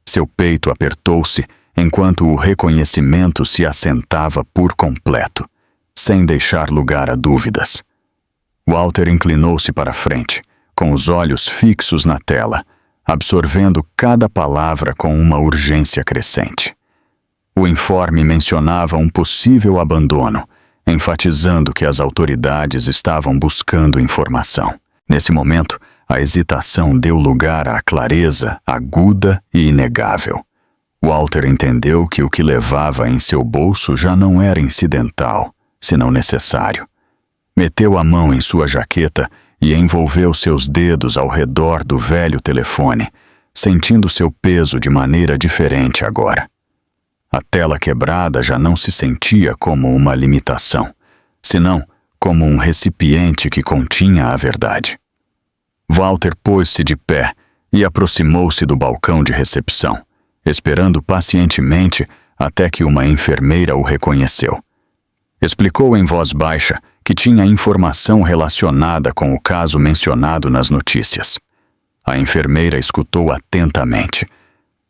Seu peito apertou-se enquanto o reconhecimento se assentava por completo, sem deixar lugar a dúvidas. Walter inclinou-se para frente, com os olhos fixos na tela, absorvendo cada palavra com uma urgência crescente. O informe mencionava um possível abandono, enfatizando que as autoridades estavam buscando informação. Nesse momento, a hesitação deu lugar à clareza aguda e inegável. Walter entendeu que o que levava em seu bolso já não era incidental, senão necessário. Meteu a mão em sua jaqueta e envolveu seus dedos ao redor do velho telefone, sentindo seu peso de maneira diferente agora. A tela quebrada já não se sentia como uma limitação, senão como um recipiente que continha a verdade. Walter pôs-se de pé e aproximou-se do balcão de recepção, esperando pacientemente até que uma enfermeira o reconheceu. Explicou em voz baixa que tinha informação relacionada com o caso mencionado nas notícias. A enfermeira escutou atentamente.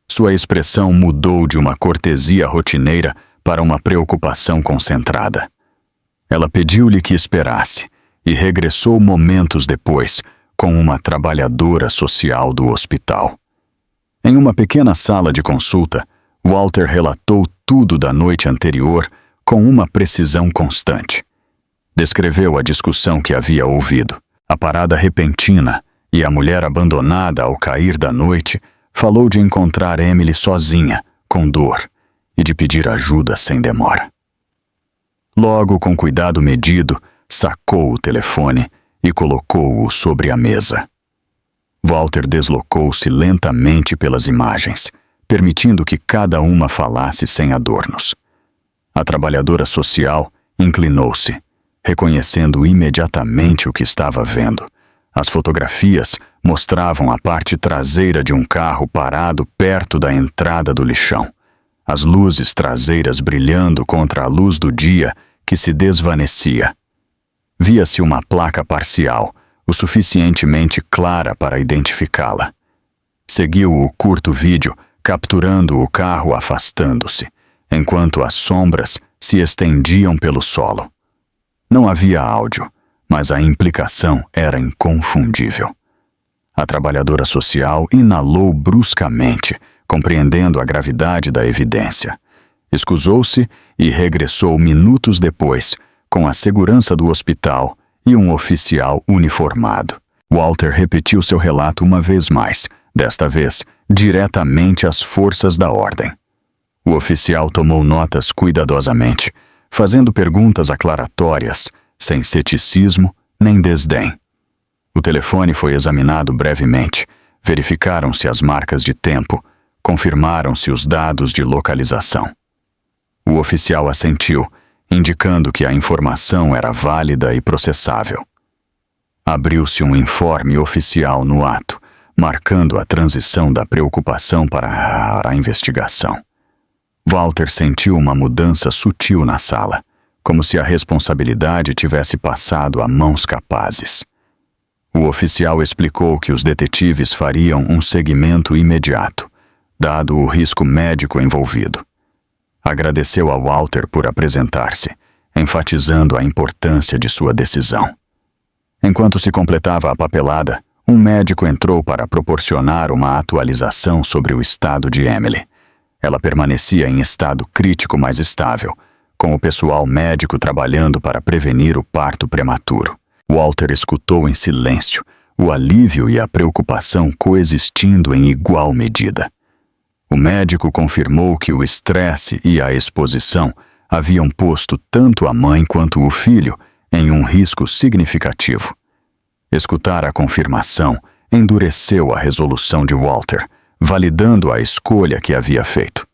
Sua expressão mudou de uma cortesia rotineira para uma preocupação concentrada. Ela pediu-lhe que esperasse e regressou momentos depois com uma trabalhadora social do hospital. Em uma pequena sala de consulta, Walter relatou tudo da noite anterior com uma precisão constante. Descreveu a discussão que havia ouvido, a parada repentina e a mulher abandonada ao cair da noite. Falou de encontrar Emily sozinha, com dor, e de pedir ajuda sem demora. Logo, com cuidado medido, sacou o telefone e colocou-o sobre a mesa. Walter deslocou-se lentamente pelas imagens, permitindo que cada uma falasse sem adornos. A trabalhadora social inclinou-se, reconhecendo imediatamente o que estava vendo. As fotografias mostravam a parte traseira de um carro parado perto da entrada do lixão, as luzes traseiras brilhando contra a luz do dia que se desvanecia. Via-se uma placa parcial, o suficientemente clara para identificá-la. Seguiu o curto vídeo, capturando o carro afastando-se, enquanto as sombras se estendiam pelo solo. Não havia áudio, mas a implicação era inconfundível. A trabalhadora social inalou bruscamente, compreendendo a gravidade da evidência. Escusou-se e regressou minutos depois, com a segurança do hospital e um oficial uniformado. Walter repetiu seu relato uma vez mais, desta vez diretamente às forças da ordem. O oficial tomou notas cuidadosamente, fazendo perguntas aclaratórias, sem ceticismo nem desdém. O telefone foi examinado brevemente, verificaram-se as marcas de tempo, confirmaram-se os dados de localização. O oficial assentiu, indicando que a informação era válida e processável. Abriu-se um informe oficial no ato, marcando a transição da preocupação para a investigação. Walter sentiu uma mudança sutil na sala, como se a responsabilidade tivesse passado a mãos capazes. O oficial explicou que os detetives fariam um seguimento imediato, dado o risco médico envolvido. Agradeceu a Walter por apresentar-se, enfatizando a importância de sua decisão. Enquanto se completava a papelada, um médico entrou para proporcionar uma atualização sobre o estado de Emily. Ela permanecia em estado crítico mais estável, com o pessoal médico trabalhando para prevenir o parto prematuro. Walter escutou em silêncio, o alívio e a preocupação coexistindo em igual medida. O médico confirmou que o estresse e a exposição haviam posto tanto a mãe quanto o filho em um risco significativo. Escutar a confirmação endureceu a resolução de Walter, validando a escolha que havia feito.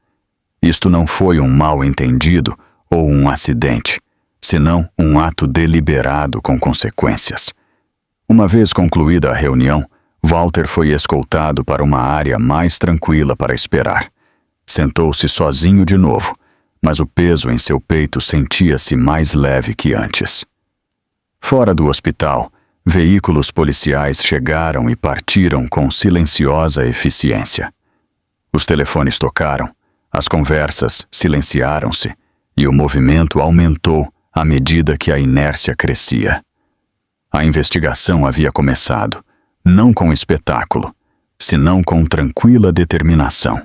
Isto não foi um mal-entendido ou um acidente, senão um ato deliberado com consequências. Uma vez concluída a reunião, Walter foi escoltado para uma área mais tranquila para esperar. Sentou-se sozinho de novo, mas o peso em seu peito sentia-se mais leve que antes. Fora do hospital, veículos policiais chegaram e partiram com silenciosa eficiência. Os telefones tocaram, as conversas silenciaram-se e o movimento aumentou à medida que a inércia crescia. A investigação havia começado, não com espetáculo, senão com tranquila determinação.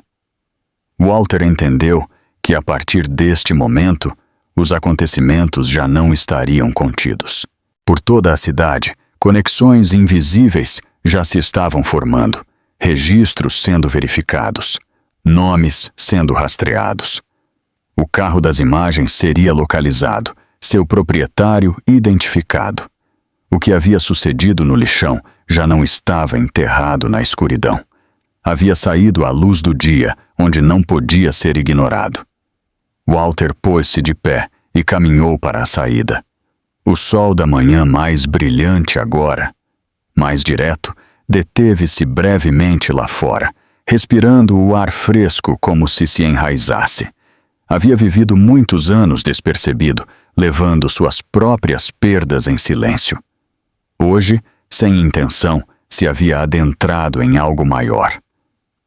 Walter entendeu que, a partir deste momento, os acontecimentos já não estariam contidos. Por toda a cidade, conexões invisíveis já se estavam formando, registros sendo verificados, nomes sendo rastreados. O carro das imagens seria localizado, seu proprietário identificado. O que havia sucedido no lixão já não estava enterrado na escuridão. Havia saído à luz do dia, onde não podia ser ignorado. Walter pôs-se de pé e caminhou para a saída. O sol da manhã mais brilhante agora, mais direto, deteve-se brevemente lá fora, respirando o ar fresco como se enraizasse. Havia vivido muitos anos despercebido, levando suas próprias perdas em silêncio. Hoje, sem intenção, se havia adentrado em algo maior.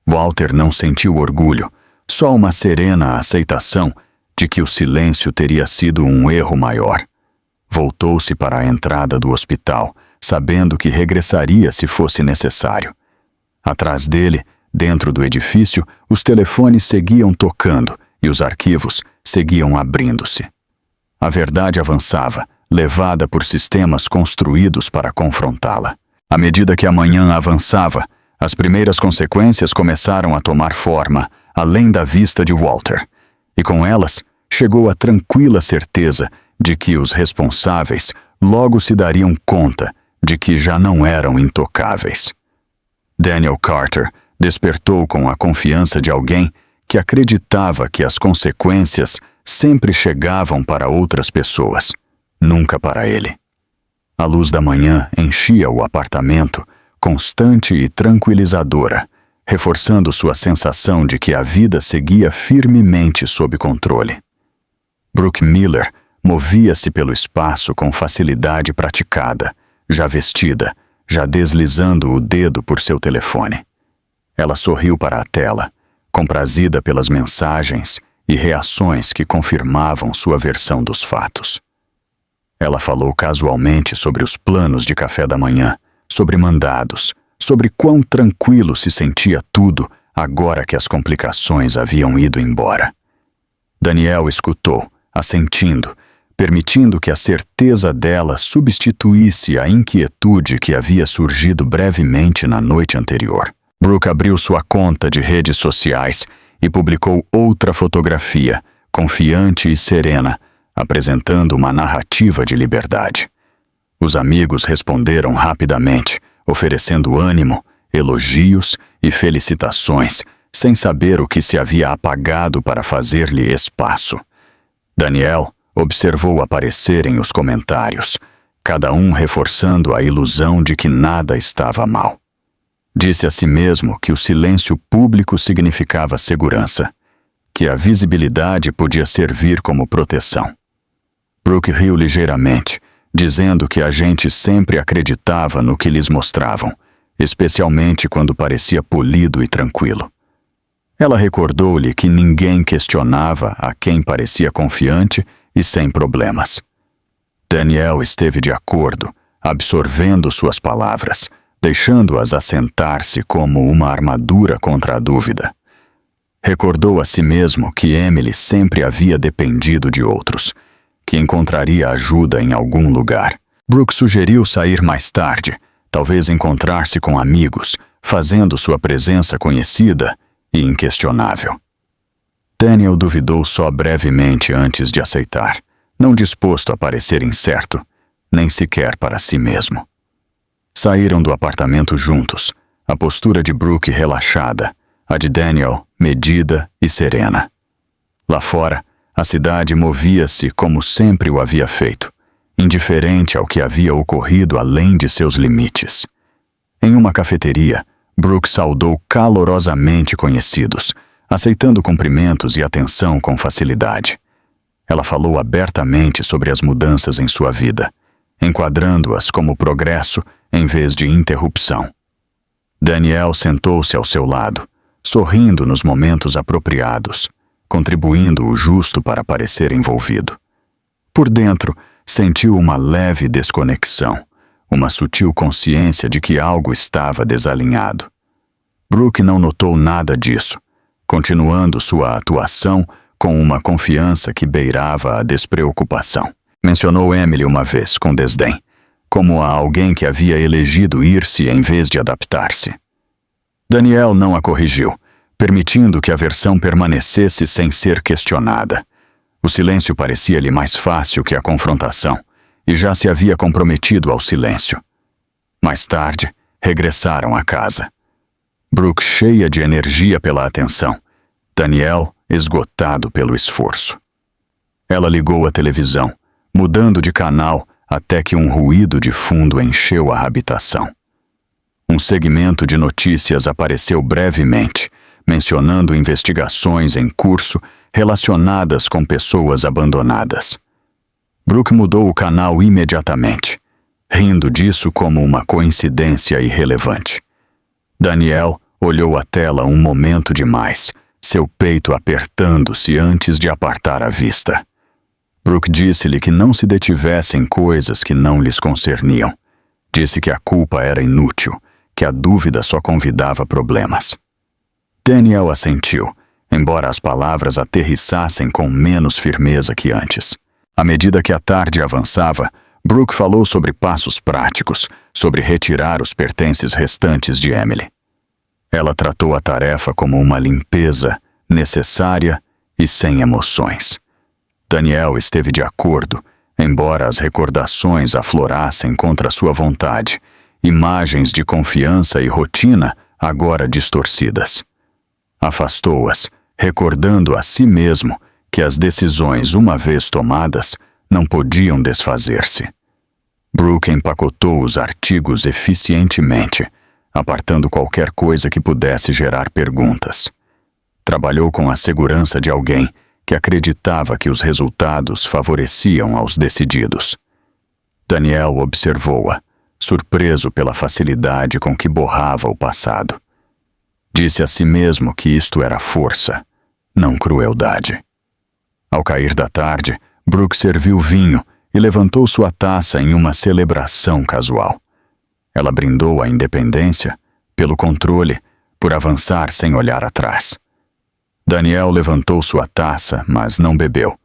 Walter não sentiu orgulho, só uma serena aceitação de que o silêncio teria sido um erro maior. Voltou-se para a entrada do hospital, sabendo que regressaria se fosse necessário. Atrás dele, dentro do edifício, os telefones seguiam tocando e os arquivos seguiam abrindo-se. A verdade avançava, levada por sistemas construídos para confrontá-la. À medida que a manhã avançava, as primeiras consequências começaram a tomar forma, além da vista de Walter, e com elas chegou a tranquila certeza de que os responsáveis logo se dariam conta de que já não eram intocáveis. Daniel Carter despertou com a confiança de alguém que acreditava que as consequências sempre chegavam para outras pessoas, nunca para ele. A luz da manhã enchia o apartamento, constante e tranquilizadora, reforçando sua sensação de que a vida seguia firmemente sob controle. Brooke Miller movia-se pelo espaço com facilidade praticada, já vestida, já deslizando o dedo por seu telefone. Ela sorriu para a tela, comprazida pelas mensagens e reações que confirmavam sua versão dos fatos. Ela falou casualmente sobre os planos de café da manhã, sobre mandados, sobre quão tranquilo se sentia tudo agora que as complicações haviam ido embora. Daniel escutou, assentindo, permitindo que a certeza dela substituísse a inquietude que havia surgido brevemente na noite anterior. Brooke abriu sua conta de redes sociais e publicou outra fotografia, confiante e serena, apresentando uma narrativa de liberdade. Os amigos responderam rapidamente, oferecendo ânimo, elogios e felicitações, sem saber o que se havia apagado para fazer-lhe espaço. Daniel observou aparecerem os comentários, cada um reforçando a ilusão de que nada estava mal. Disse a si mesmo que o silêncio público significava segurança, que a visibilidade podia servir como proteção. Brooke riu ligeiramente, dizendo que a gente sempre acreditava no que lhes mostravam, especialmente quando parecia polido e tranquilo. Ela recordou-lhe que ninguém questionava a quem parecia confiante e sem problemas. Daniel esteve de acordo, absorvendo suas palavras, deixando-as assentar-se como uma armadura contra a dúvida. Recordou a si mesmo que Emily sempre havia dependido de outros, que encontraria ajuda em algum lugar. Brooke sugeriu sair mais tarde, talvez encontrar-se com amigos, fazendo sua presença conhecida e inquestionável. Daniel duvidou só brevemente antes de aceitar, não disposto a parecer incerto, nem sequer para si mesmo. Saíram do apartamento juntos, a postura de Brooke relaxada, a de Daniel medida e serena. Lá fora, a cidade movia-se como sempre o havia feito, indiferente ao que havia ocorrido além de seus limites. Em uma cafeteria, Brooke saudou calorosamente conhecidos, aceitando cumprimentos e atenção com facilidade. Ela falou abertamente sobre as mudanças em sua vida, enquadrando-as como progresso em vez de interrupção. Daniel sentou-se ao seu lado, sorrindo nos momentos apropriados, contribuindo o justo para parecer envolvido. Por dentro, sentiu uma leve desconexão, uma sutil consciência de que algo estava desalinhado. Brooke não notou nada disso, continuando sua atuação com uma confiança que beirava a despreocupação. Mencionou Emily uma vez, com desdém, como a alguém que havia elegido ir-se em vez de adaptar-se. Daniel não a corrigiu, permitindo que a versão permanecesse sem ser questionada. O silêncio parecia-lhe mais fácil que a confrontação, e já se havia comprometido ao silêncio. Mais tarde, regressaram à casa. Brooke cheia de energia pela atenção, Daniel esgotado pelo esforço. Ela ligou a televisão, mudando de canal até que um ruído de fundo encheu a habitação. Um segmento de notícias apareceu brevemente, mencionando investigações em curso relacionadas com pessoas abandonadas. Brooke mudou o canal imediatamente, rindo disso como uma coincidência irrelevante. Daniel olhou a tela um momento demais, seu peito apertando-se antes de apartar a vista. Brooke disse-lhe que não se detivesse em coisas que não lhes concerniam. Disse que a culpa era inútil, que a dúvida só convidava problemas. Daniel assentiu, embora as palavras aterrissassem com menos firmeza que antes. À medida que a tarde avançava, Brooke falou sobre passos práticos, sobre retirar os pertences restantes de Emily. Ela tratou a tarefa como uma limpeza necessária e sem emoções. Daniel esteve de acordo, embora as recordações aflorassem contra sua vontade, imagens de confiança e rotina agora distorcidas. Afastou-as, recordando a si mesmo que as decisões, uma vez tomadas, não podiam desfazer-se. Brooke empacotou os artigos eficientemente, apartando qualquer coisa que pudesse gerar perguntas. Trabalhou com a segurança de alguém que acreditava que os resultados favoreciam aos decididos. Daniel observou-a, surpreso pela facilidade com que borrava o passado. Disse a si mesmo que isto era força, não crueldade. Ao cair da tarde, Brooke serviu vinho e levantou sua taça em uma celebração casual. Ela brindou a independência, pelo controle, por avançar sem olhar atrás. Daniel levantou sua taça, mas não bebeu,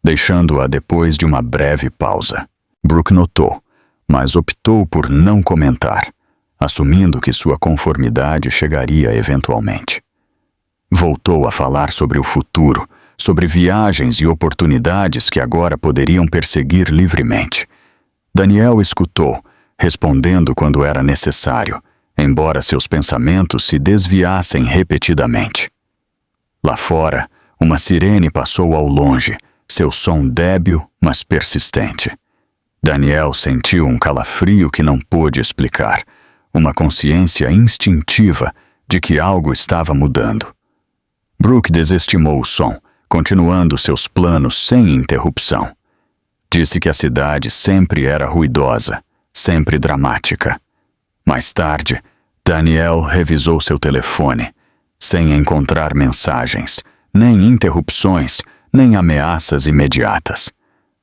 deixando-a depois de uma breve pausa. Brooke notou, mas optou por não comentar, assumindo que sua conformidade chegaria eventualmente. Voltou a falar sobre o futuro, sobre viagens e oportunidades que agora poderiam perseguir livremente. Daniel escutou, respondendo quando era necessário, embora seus pensamentos se desviassem repetidamente. Lá fora, uma sirene passou ao longe, seu som débil, mas persistente. Daniel sentiu um calafrio que não pôde explicar, uma consciência instintiva de que algo estava mudando. Brooke desestimou o som, continuando seus planos sem interrupção. Disse que a cidade sempre era ruidosa, sempre dramática. Mais tarde, Daniel revisou seu telefone, sem encontrar mensagens, nem interrupções, nem ameaças imediatas.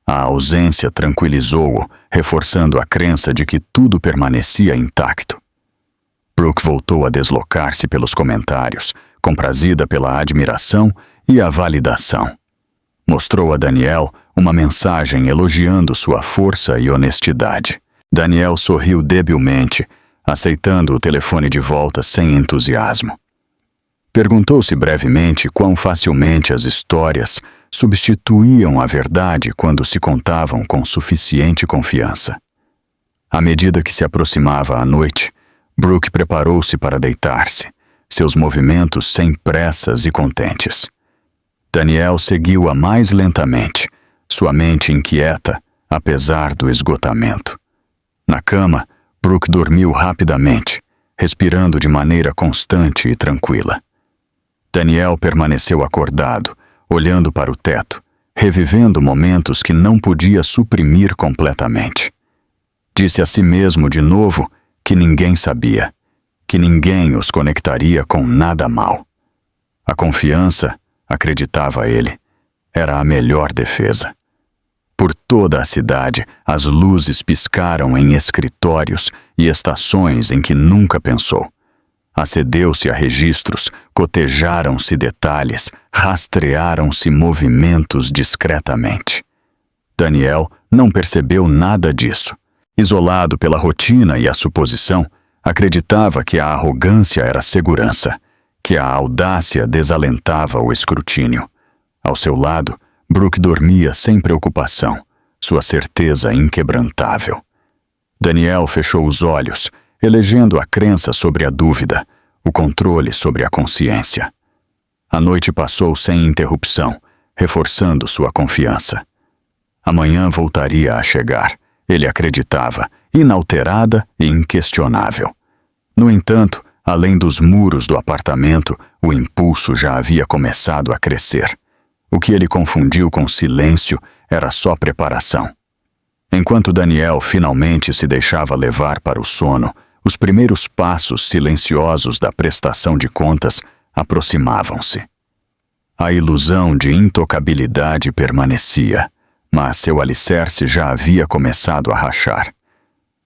A ausência tranquilizou-o, reforçando a crença de que tudo permanecia intacto. Brooke voltou a deslocar-se pelos comentários, comprazida pela admiração e a validação. Mostrou a Daniel uma mensagem elogiando sua força e honestidade. Daniel sorriu debilmente, aceitando o telefone de volta sem entusiasmo. Perguntou-se brevemente quão facilmente as histórias substituíam a verdade quando se contavam com suficiente confiança. À medida que se aproximava a noite, Brooke preparou-se para deitar-se, seus movimentos sem pressas e contentes. Daniel seguiu-a mais lentamente, sua mente inquieta, apesar do esgotamento. Na cama, Brooke dormiu rapidamente, respirando de maneira constante e tranquila. Daniel permaneceu acordado, olhando para o teto, revivendo momentos que não podia suprimir completamente. Disse a si mesmo de novo que ninguém sabia, que ninguém os conectaria com nada mal. A confiança, acreditava ele, era a melhor defesa. Por toda a cidade, as luzes piscaram em escritórios e estações em que nunca pensou. Acedeu-se a registros, cotejaram-se detalhes, rastrearam-se movimentos discretamente. Daniel não percebeu nada disso. Isolado pela rotina e a suposição, acreditava que a arrogância era segurança, que a audácia desalentava o escrutínio. Ao seu lado, Brooke dormia sem preocupação, sua certeza inquebrantável. Daniel fechou os olhos, elegendo a crença sobre a dúvida, o controle sobre a consciência. A noite passou sem interrupção, reforçando sua confiança. Amanhã voltaria a chegar, ele acreditava, inalterada e inquestionável. No entanto, além dos muros do apartamento, o impulso já havia começado a crescer. O que ele confundiu com silêncio era só preparação. Enquanto Daniel finalmente se deixava levar para o sono, os primeiros passos silenciosos da prestação de contas aproximavam-se. A ilusão de intocabilidade permanecia, mas seu alicerce já havia começado a rachar.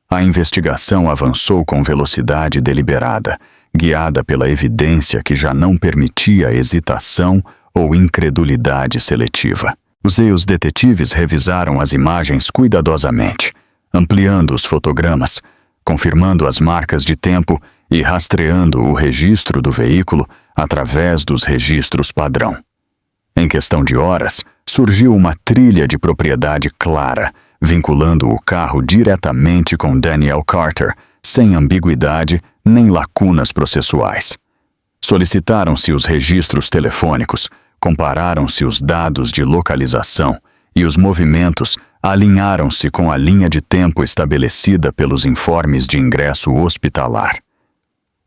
A investigação avançou com velocidade deliberada, guiada pela evidência que já não permitia hesitação ou incredulidade seletiva. Os detetives revisaram as imagens cuidadosamente, ampliando os fotogramas, confirmando as marcas de tempo e rastreando o registro do veículo através dos registros padrão. Em questão de horas, surgiu uma trilha de propriedade clara, vinculando o carro diretamente com Daniel Carter, sem ambiguidade nem lacunas processuais. Solicitaram-se os registros telefônicos, compararam-se os dados de localização e os movimentos alinharam-se com a linha de tempo estabelecida pelos informes de ingresso hospitalar.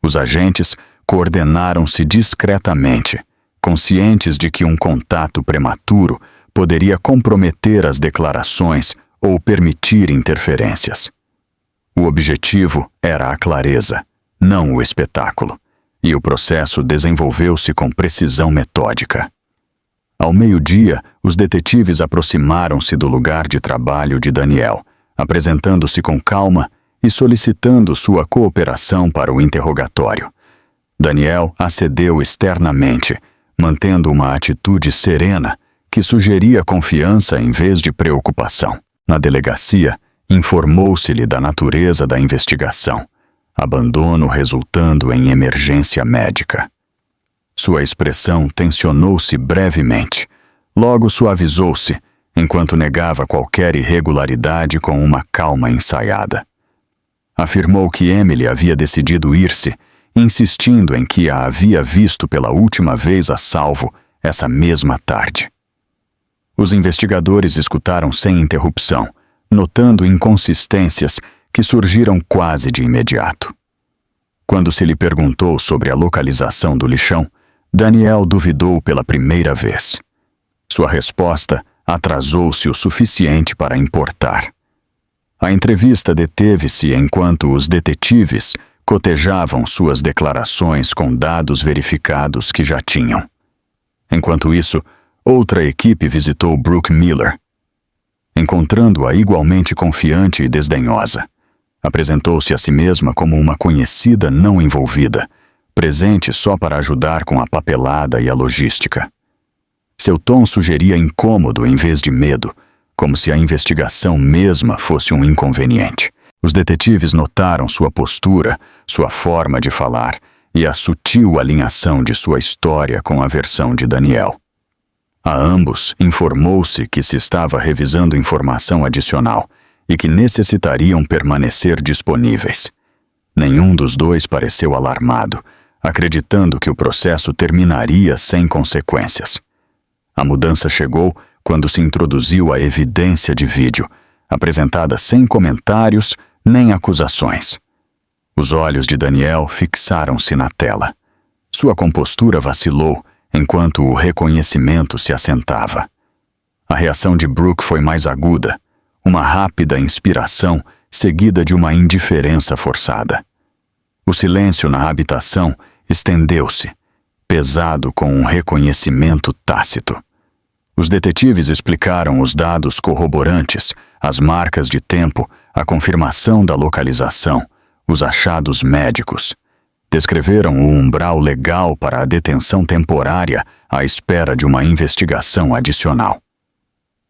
Os agentes coordenaram-se discretamente, conscientes de que um contato prematuro poderia comprometer as declarações ou permitir interferências. O objetivo era a clareza, não o espetáculo, e o processo desenvolveu-se com precisão metódica. Ao meio-dia, os detetives aproximaram-se do lugar de trabalho de Daniel, apresentando-se com calma e solicitando sua cooperação para o interrogatório. Daniel acedeu externamente, mantendo uma atitude serena que sugeria confiança em vez de preocupação. Na delegacia, informou-se-lhe da natureza da investigação, abandono resultando em emergência médica. Sua expressão tensionou-se brevemente, logo suavizou-se, enquanto negava qualquer irregularidade com uma calma ensaiada. Afirmou que Emily havia decidido ir-se, insistindo em que a havia visto pela última vez a salvo essa mesma tarde. Os investigadores escutaram sem interrupção, notando inconsistências que surgiram quase de imediato. Quando se lhe perguntou sobre a localização do lixão, Daniel duvidou pela primeira vez. Sua resposta atrasou-se o suficiente para importar. A entrevista deteve-se enquanto os detetives cotejavam suas declarações com dados verificados que já tinham. Enquanto isso, outra equipe visitou Brooke Miller. Encontrando-a igualmente confiante e desdenhosa, apresentou-se a si mesma como uma conhecida não envolvida, presente só para ajudar com a papelada e a logística. Seu tom sugeria incômodo em vez de medo, como se a investigação mesma fosse um inconveniente. Os detetives notaram sua postura, sua forma de falar e a sutil alinhação de sua história com a versão de Daniel. A ambos informou-se que se estava revisando informação adicional e que necessitariam permanecer disponíveis. Nenhum dos dois pareceu alarmado, acreditando que o processo terminaria sem consequências. A mudança chegou quando se introduziu a evidência de vídeo, apresentada sem comentários nem acusações. Os olhos de Daniel fixaram-se na tela. Sua compostura vacilou enquanto o reconhecimento se assentava. A reação de Brooke foi mais aguda, uma rápida inspiração seguida de uma indiferença forçada. O silêncio na habitação estendeu-se, pesado com um reconhecimento tácito. Os detetives explicaram os dados corroborantes, as marcas de tempo, a confirmação da localização, os achados médicos. Descreveram o umbral legal para a detenção temporária à espera de uma investigação adicional.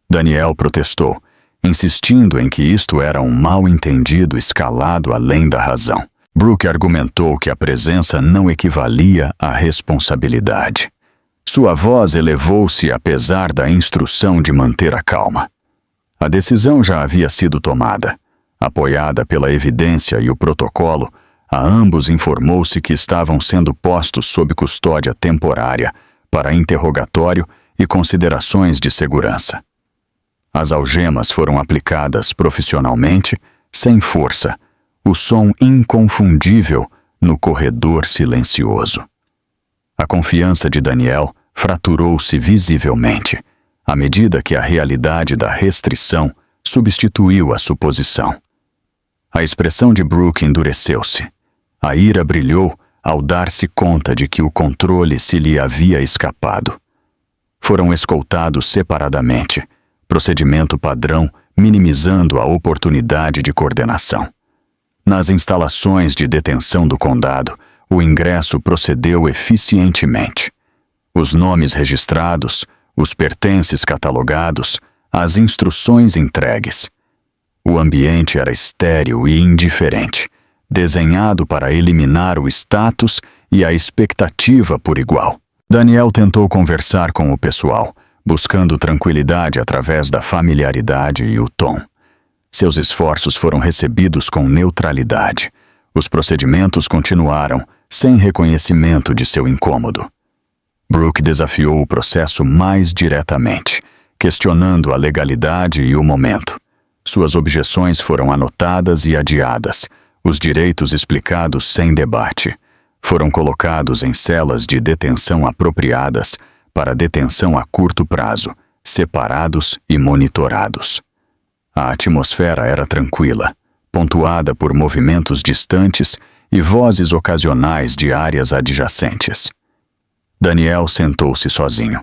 Daniel protestou, insistindo em que isto era um mal-entendido escalado além da razão. Brooke argumentou que a presença não equivalia à responsabilidade. Sua voz elevou-se apesar da instrução de manter a calma. A decisão já havia sido tomada. Apoiada pela evidência e o protocolo, a ambos informou-se que estavam sendo postos sob custódia temporária para interrogatório e considerações de segurança. As algemas foram aplicadas profissionalmente, sem força, o som inconfundível no corredor silencioso. A confiança de Daniel fraturou-se visivelmente, à medida que a realidade da restrição substituiu a suposição. A expressão de Brooke endureceu-se. A ira brilhou ao dar-se conta de que o controle se lhe havia escapado. Foram escoltados separadamente, procedimento padrão minimizando a oportunidade de coordenação. Nas instalações de detenção do condado, o ingresso procedeu eficientemente. Os nomes registrados, os pertences catalogados, as instruções entregues. O ambiente era estéril e indiferente, desenhado para eliminar o status e a expectativa por igual. Daniel tentou conversar com o pessoal, buscando tranquilidade através da familiaridade e o tom. Seus esforços foram recebidos com neutralidade. Os procedimentos continuaram, sem reconhecimento de seu incômodo. Brooke desafiou o processo mais diretamente, questionando a legalidade e o momento. Suas objeções foram anotadas e adiadas, os direitos explicados sem debate. Foram colocados em celas de detenção apropriadas para detenção a curto prazo, separados e monitorados. A atmosfera era tranquila, pontuada por movimentos distantes e vozes ocasionais de áreas adjacentes. Daniel sentou-se sozinho.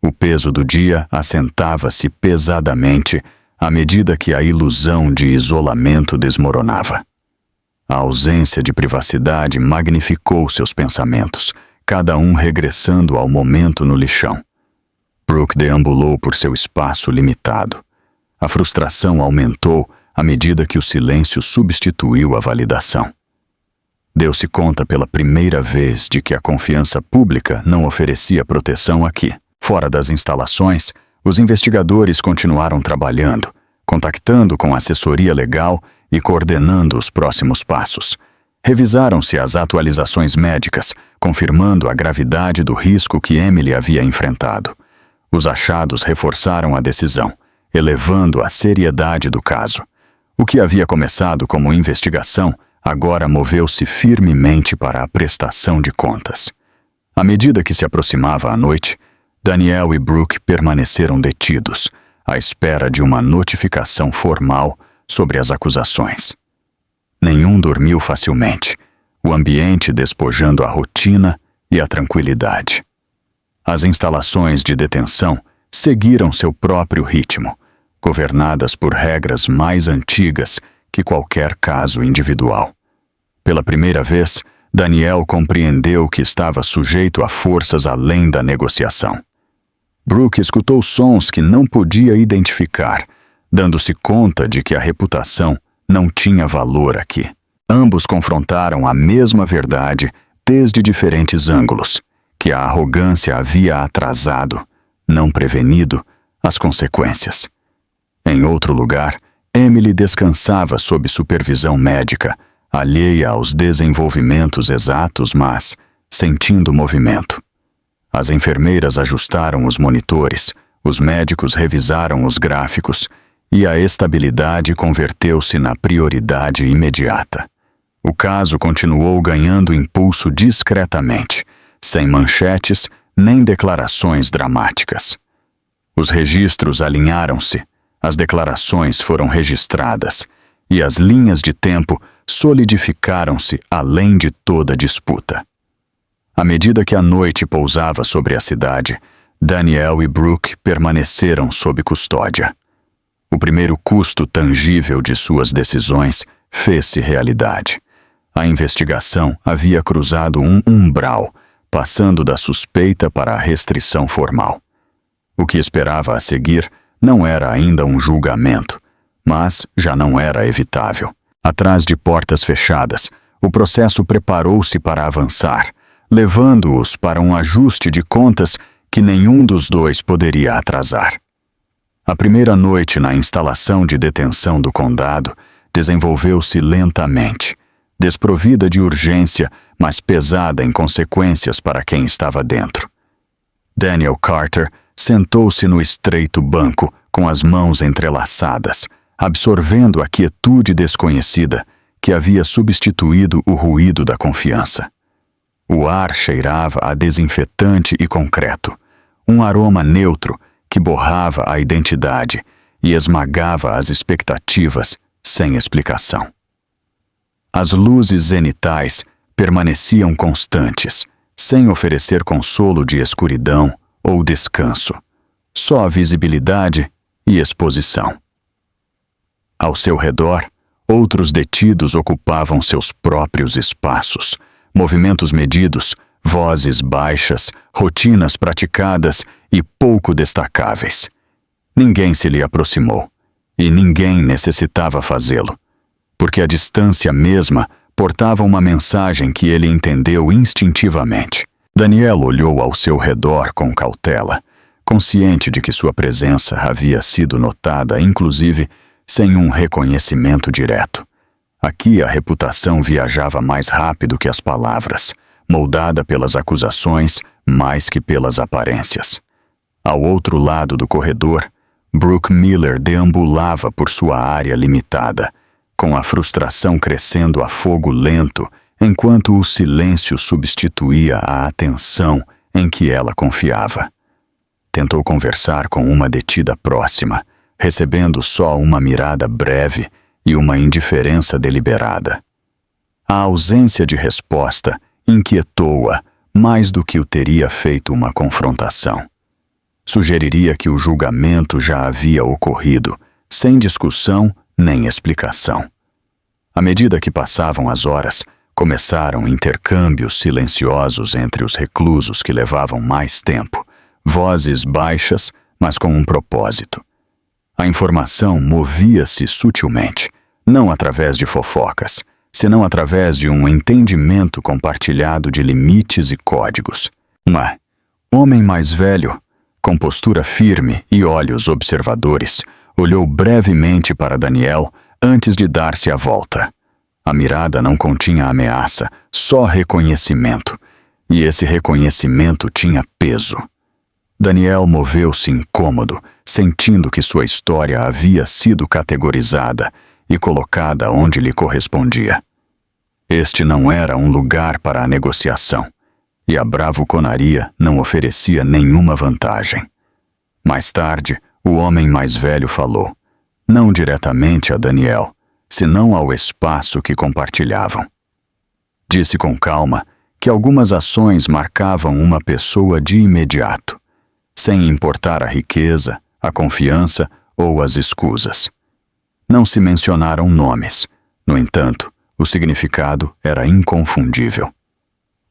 O peso do dia assentava-se pesadamente à medida que a ilusão de isolamento desmoronava. A ausência de privacidade magnificou seus pensamentos, cada um regressando ao momento no lixão. Brooke deambulou por seu espaço limitado. A frustração aumentou à medida que o silêncio substituiu a validação. Deu-se conta pela primeira vez de que a confiança pública não oferecia proteção aqui. Fora das instalações, os investigadores continuaram trabalhando, contactando com a assessoria legal e coordenando os próximos passos. Revisaram-se as atualizações médicas, confirmando a gravidade do risco que Emily havia enfrentado. Os achados reforçaram a decisão. elevando a seriedade do caso. O que havia começado como investigação agora moveu-se firmemente para a prestação de contas. À medida que se aproximava a noite, Daniel e Brooke permaneceram detidos, à espera de uma notificação formal sobre as acusações. Nenhum dormiu facilmente, o ambiente despojando a rotina e a tranquilidade. As instalações de detenção seguiram seu próprio ritmo, governadas por regras mais antigas que qualquer caso individual. Pela primeira vez, Daniel compreendeu que estava sujeito a forças além da negociação. Brooke escutou sons que não podia identificar, dando-se conta de que a reputação não tinha valor aqui. Ambos confrontaram a mesma verdade desde diferentes ângulos, que a arrogância havia atrasado, não prevenido, as consequências. Em outro lugar, Emily descansava sob supervisão médica, alheia aos desenvolvimentos exatos, mas sentindo movimento. As enfermeiras ajustaram os monitores, os médicos revisaram os gráficos e a estabilidade converteu-se na prioridade imediata. O caso continuou ganhando impulso discretamente, sem manchetes nem declarações dramáticas. Os registros alinharam-se, as declarações foram registradas e as linhas de tempo solidificaram-se além de toda disputa. À medida que a noite pousava sobre a cidade, Daniel e Brooke permaneceram sob custódia. O primeiro custo tangível de suas decisões fez-se realidade. A investigação havia cruzado um umbral, passando da suspeita para a restrição formal. O que esperava a seguir não era ainda um julgamento, mas já não era evitável. Atrás de portas fechadas, o processo preparou-se para avançar, levando-os para um ajuste de contas que nenhum dos dois poderia atrasar. A primeira noite na instalação de detenção do condado desenvolveu-se lentamente, desprovida de urgência, mas pesada em consequências para quem estava dentro. Daniel Carter sentou-se no estreito banco, com as mãos entrelaçadas, absorvendo a quietude desconhecida que havia substituído o ruído da confiança. O ar cheirava a desinfetante e concreto, um aroma neutro que borrava a identidade e esmagava as expectativas sem explicação. As luzes zenitais permaneciam constantes, sem oferecer consolo de escuridão ou descanso, só visibilidade e exposição. Ao seu redor, outros detidos ocupavam seus próprios espaços, movimentos medidos, vozes baixas, rotinas praticadas e pouco destacáveis. Ninguém se lhe aproximou, e ninguém necessitava fazê-lo, porque a distância mesma portava uma mensagem que ele entendeu instintivamente. Daniel olhou ao seu redor com cautela, consciente de que sua presença havia sido notada, inclusive sem um reconhecimento direto. Aqui a reputação viajava mais rápido que as palavras, moldada pelas acusações mais que pelas aparências. Ao outro lado do corredor, Brooke Miller deambulava por sua área limitada, com a frustração crescendo a fogo lento, enquanto o silêncio substituía a atenção em que ela confiava. Tentou conversar com uma detida próxima, recebendo só uma mirada breve e uma indiferença deliberada. A ausência de resposta inquietou-a mais do que o teria feito uma confrontação. Sugeriria que o julgamento já havia ocorrido, sem discussão nem explicação. À medida que passavam as horas, começaram intercâmbios silenciosos entre os reclusos que levavam mais tempo, vozes baixas, mas com um propósito. A informação movia-se sutilmente, não através de fofocas, senão através de um entendimento compartilhado de limites e códigos. Um homem mais velho, com postura firme e olhos observadores, olhou brevemente para Daniel antes de dar-se a volta. A mirada não continha ameaça, só reconhecimento, e esse reconhecimento tinha peso. Daniel moveu-se incômodo, sentindo que sua história havia sido categorizada e colocada onde lhe correspondia. Este não era um lugar para a negociação, e a bravuconaria não oferecia nenhuma vantagem. Mais tarde, o homem mais velho falou, não diretamente a Daniel, senão ao espaço que compartilhavam. Disse com calma que algumas ações marcavam uma pessoa de imediato, sem importar a riqueza, a confiança ou as escusas. Não se mencionaram nomes, no entanto, o significado era inconfundível.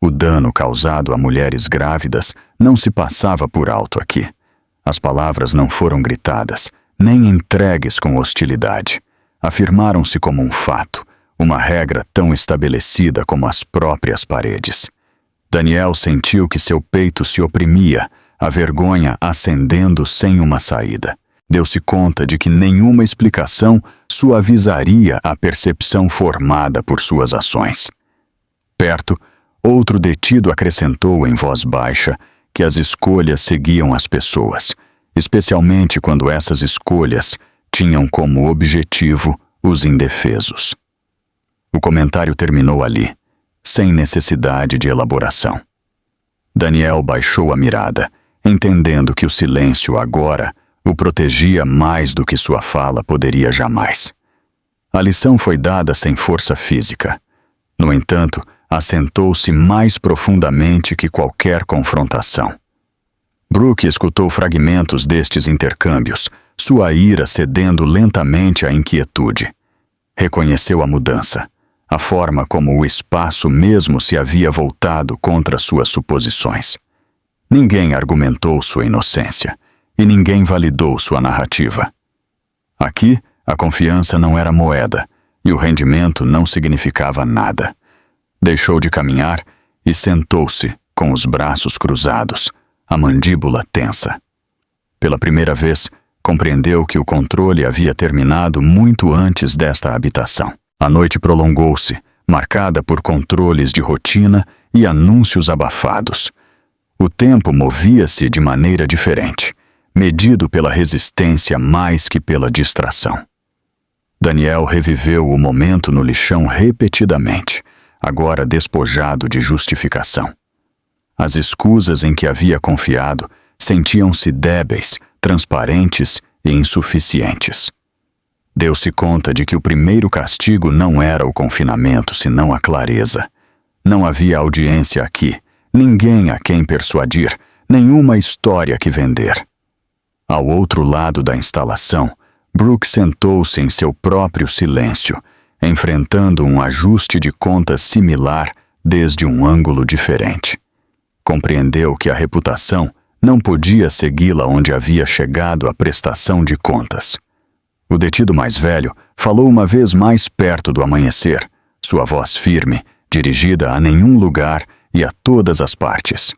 O dano causado a mulheres grávidas não se passava por alto aqui. As palavras não foram gritadas, nem entregues com hostilidade. Afirmaram-se como um fato, uma regra tão estabelecida como as próprias paredes. Daniel sentiu que seu peito se oprimia, a vergonha ascendendo sem uma saída. Deu-se conta de que nenhuma explicação suavizaria a percepção formada por suas ações. Perto, outro detido acrescentou em voz baixa que as escolhas seguiam as pessoas, especialmente quando essas escolhas tinham como objetivo os indefesos. O comentário terminou ali, sem necessidade de elaboração. Daniel baixou a mirada, entendendo que o silêncio agora o protegia mais do que sua fala poderia jamais. A lição foi dada sem força física. No entanto, assentou-se mais profundamente que qualquer confrontação. Brooke escutou fragmentos destes intercâmbios, sua ira cedendo lentamente à inquietude. Reconheceu a mudança, a forma como o espaço mesmo se havia voltado contra suas suposições. Ninguém argumentou sua inocência, e ninguém validou sua narrativa. Aqui, a confiança não era moeda, e o rendimento não significava nada. Deixou de caminhar e sentou-se, com os braços cruzados, a mandíbula tensa. Pela primeira vez, compreendeu que o controle havia terminado muito antes desta habitação. A noite prolongou-se, marcada por controles de rotina e anúncios abafados. O tempo movia-se de maneira diferente, medido pela resistência mais que pela distração. Daniel reviveu o momento no lixão repetidamente, agora despojado de justificação. As escusas em que havia confiado sentiam-se débeis, transparentes e insuficientes. Deu-se conta de que o primeiro castigo não era o confinamento, senão a clareza. Não havia audiência aqui, ninguém a quem persuadir, nenhuma história que vender. Ao outro lado da instalação, Brooke sentou-se em seu próprio silêncio, enfrentando um ajuste de contas similar desde um ângulo diferente. Compreendeu que a reputação não podia segui-la onde havia chegado a prestação de contas. O detido mais velho falou uma vez mais perto do amanhecer, sua voz firme, dirigida a nenhum lugar e a todas as partes.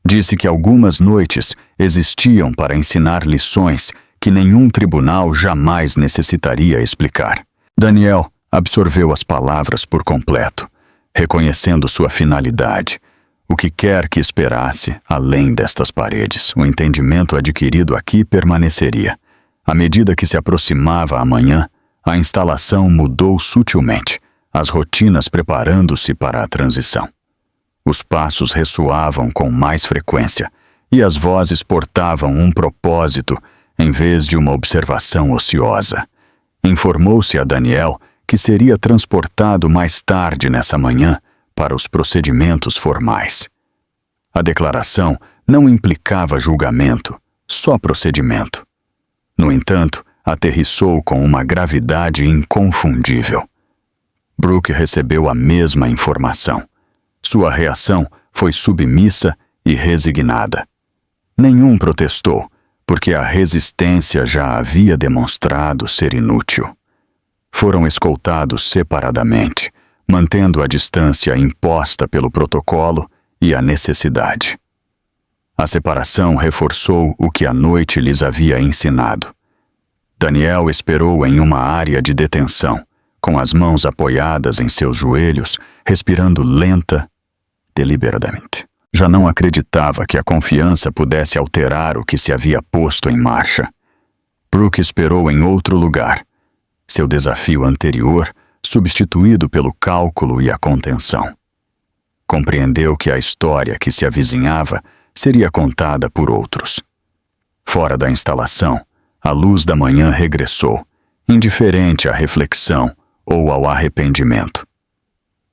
Disse que algumas noites existiam para ensinar lições que nenhum tribunal jamais necessitaria explicar. Daniel absorveu as palavras por completo, reconhecendo sua finalidade. O que quer que esperasse, além destas paredes, o entendimento adquirido aqui permaneceria. À medida que se aproximava a manhã, a instalação mudou sutilmente, as rotinas preparando-se para a transição. Os passos ressoavam com mais frequência, e as vozes portavam um propósito em vez de uma observação ociosa. Informou-se a Daniel que seria transportado mais tarde nessa manhã para os procedimentos formais. A declaração não implicava julgamento, só procedimento. No entanto, aterrissou com uma gravidade inconfundível. Brooke recebeu a mesma informação. Sua reação foi submissa e resignada. Nenhum protestou, porque a resistência já havia demonstrado ser inútil. Foram escoltados separadamente, mantendo a distância imposta pelo protocolo e a necessidade. A separação reforçou o que a noite lhes havia ensinado. Daniel esperou em uma área de detenção, com as mãos apoiadas em seus joelhos, respirando lenta, deliberadamente. Já não acreditava que a confiança pudesse alterar o que se havia posto em marcha. Brooke esperou em outro lugar, seu desafio anterior substituído pelo cálculo e a contenção. Compreendeu que a história que se avizinhava seria contada por outros. Fora da instalação, a luz da manhã regressou, indiferente à reflexão ou ao arrependimento.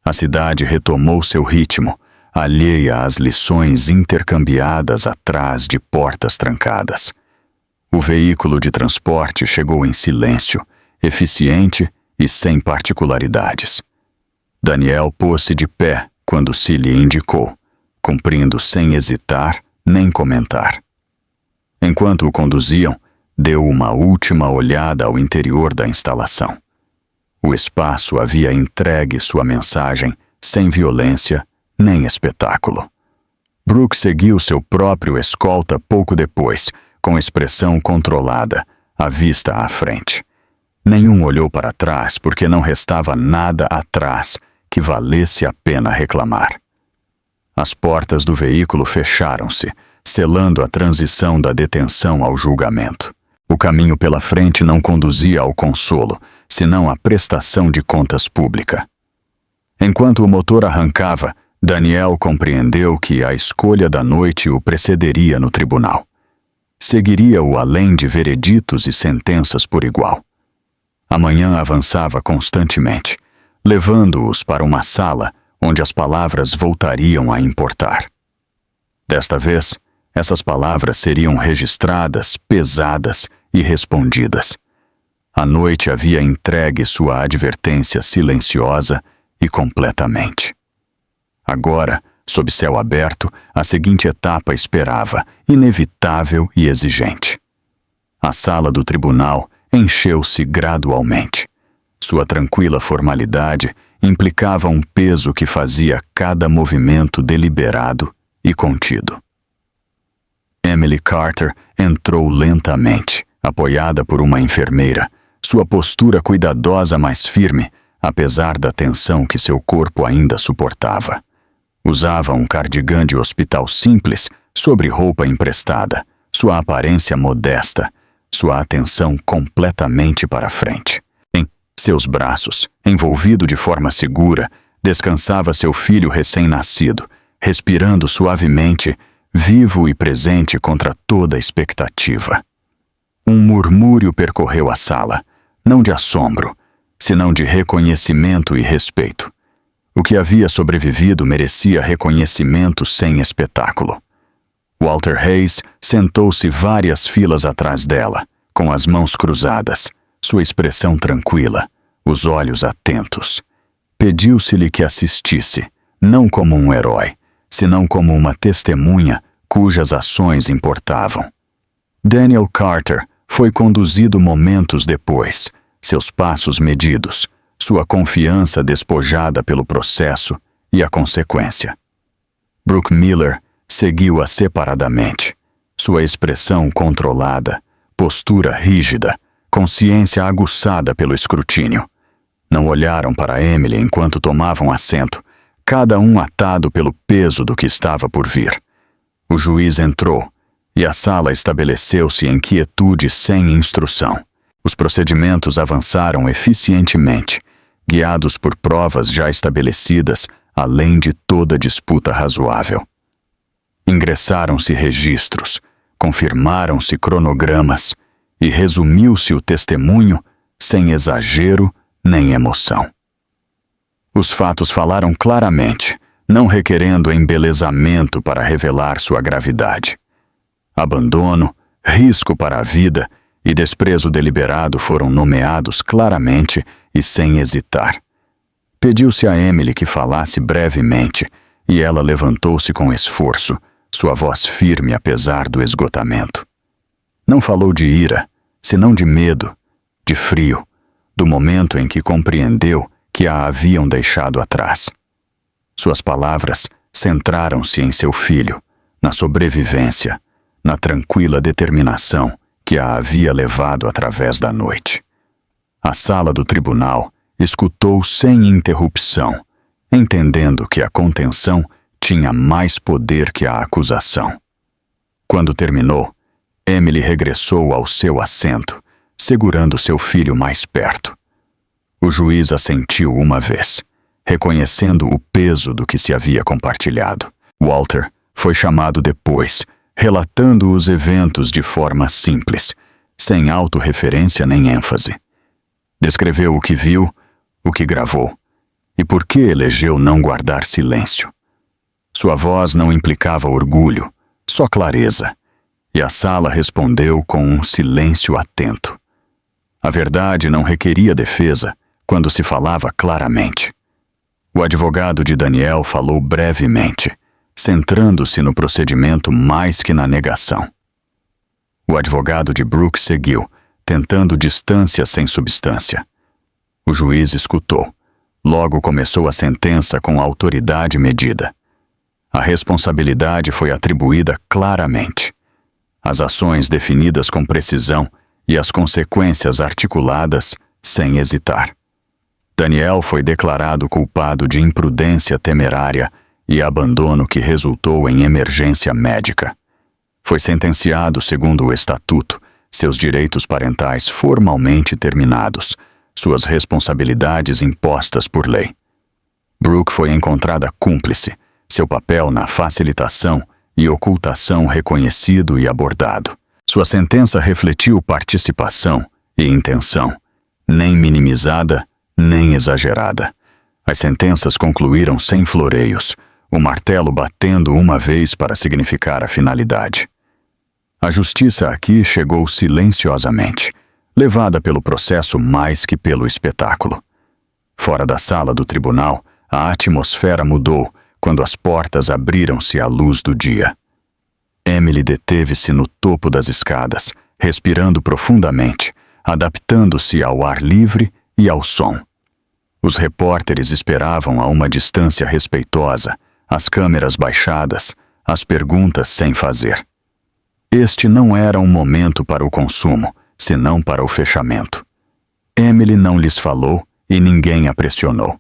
A cidade retomou seu ritmo, alheia às lições intercambiadas atrás de portas trancadas. O veículo de transporte chegou em silêncio, eficiente e sem particularidades. Daniel pôs-se de pé quando se lhe indicou, cumprindo sem hesitar nem comentar. Enquanto o conduziam, deu uma última olhada ao interior da instalação. O espaço havia entregue sua mensagem sem violência nem espetáculo. Brooke seguiu seu próprio escolta pouco depois, com expressão controlada, a vista à frente. Nenhum olhou para trás porque não restava nada atrás que valesse a pena reclamar. As portas do veículo fecharam-se, selando a transição da detenção ao julgamento. O caminho pela frente não conduzia ao consolo, senão à prestação de contas pública. Enquanto o motor arrancava, Daniel compreendeu que a escolha da noite o precederia no tribunal. Seguiria-o além de vereditos e sentenças por igual. A manhã avançava constantemente, levando-os para uma sala onde as palavras voltariam a importar. Desta vez, essas palavras seriam registradas, pesadas e respondidas. A noite havia entregue sua advertência silenciosa e completamente. Agora, sob céu aberto, a seguinte etapa esperava, inevitável e exigente. A sala do tribunal encheu-se gradualmente. Sua tranquila formalidade implicava um peso que fazia cada movimento deliberado e contido. Emily Carter entrou lentamente, apoiada por uma enfermeira, sua postura cuidadosa mais firme, apesar da tensão que seu corpo ainda suportava. Usava um cardigã de hospital simples sobre roupa emprestada, sua aparência modesta, sua atenção completamente para frente. Em seus braços, envolvido de forma segura, descansava seu filho recém-nascido, respirando suavemente, vivo e presente contra toda expectativa. Um murmúrio percorreu a sala, não de assombro, senão de reconhecimento e respeito. O que havia sobrevivido merecia reconhecimento sem espetáculo. Walter Hayes sentou-se várias filas atrás dela, com as mãos cruzadas, sua expressão tranquila, os olhos atentos. Pediu-se-lhe que assistisse, não como um herói, senão como uma testemunha cujas ações importavam. Daniel Carter foi conduzido momentos depois, seus passos medidos, sua confiança despojada pelo processo e a consequência. Brooke Miller seguiu-a separadamente, sua expressão controlada, postura rígida, consciência aguçada pelo escrutínio. Não olharam para Emily enquanto tomavam assento, cada um atado pelo peso do que estava por vir. O juiz entrou, e a sala estabeleceu-se em quietude sem instrução. Os procedimentos avançaram eficientemente, guiados por provas já estabelecidas, além de toda disputa razoável. Ingressaram-se registros, confirmaram-se cronogramas e resumiu-se o testemunho sem exagero nem emoção. Os fatos falaram claramente, não requerendo embelezamento para revelar sua gravidade. Abandono, risco para a vida e desprezo deliberado foram nomeados claramente e sem hesitar. Pediu-se a Emily que falasse brevemente, e ela levantou-se com esforço, sua voz firme apesar do esgotamento. Não falou de ira, senão de medo, de frio, do momento em que compreendeu que a haviam deixado atrás. Suas palavras centraram-se em seu filho, na sobrevivência, na tranquila determinação que a havia levado através da noite. A sala do tribunal escutou sem interrupção, entendendo que a contenção tinha mais poder que a acusação. Quando terminou, Emily regressou ao seu assento, segurando seu filho mais perto. O juiz assentiu uma vez, reconhecendo o peso do que se havia compartilhado. Walter foi chamado depois, relatando os eventos de forma simples, sem autorreferência nem ênfase. Descreveu o que viu, o que gravou, e por que elegeu não guardar silêncio. Sua voz não implicava orgulho, só clareza, e a sala respondeu com um silêncio atento. A verdade não requeria defesa quando se falava claramente. O advogado de Daniel falou brevemente, centrando-se no procedimento mais que na negação. O advogado de Brooke seguiu, tentando distância sem substância. O juiz escutou. Logo começou a sentença com autoridade medida. A responsabilidade foi atribuída claramente. As ações definidas com precisão e as consequências articuladas sem hesitar. Daniel foi declarado culpado de imprudência temerária e abandono que resultou em emergência médica. Foi sentenciado segundo o estatuto, seus direitos parentais formalmente terminados, suas responsabilidades impostas por lei. Brooke foi encontrada cúmplice, seu papel na facilitação e ocultação reconhecido e abordado. Sua sentença refletiu participação e intenção, nem minimizada, nem exagerada. As sentenças concluíram sem floreios, o martelo batendo uma vez para significar a finalidade. A justiça aqui chegou silenciosamente, levada pelo processo mais que pelo espetáculo. Fora da sala do tribunal, a atmosfera mudou quando as portas abriram-se à luz do dia. Emily deteve-se no topo das escadas, respirando profundamente, adaptando-se ao ar livre e ao som. Os repórteres esperavam a uma distância respeitosa, as câmeras baixadas, as perguntas sem fazer. Este não era um momento para o consumo, senão para o fechamento. Emily não lhes falou e ninguém a pressionou.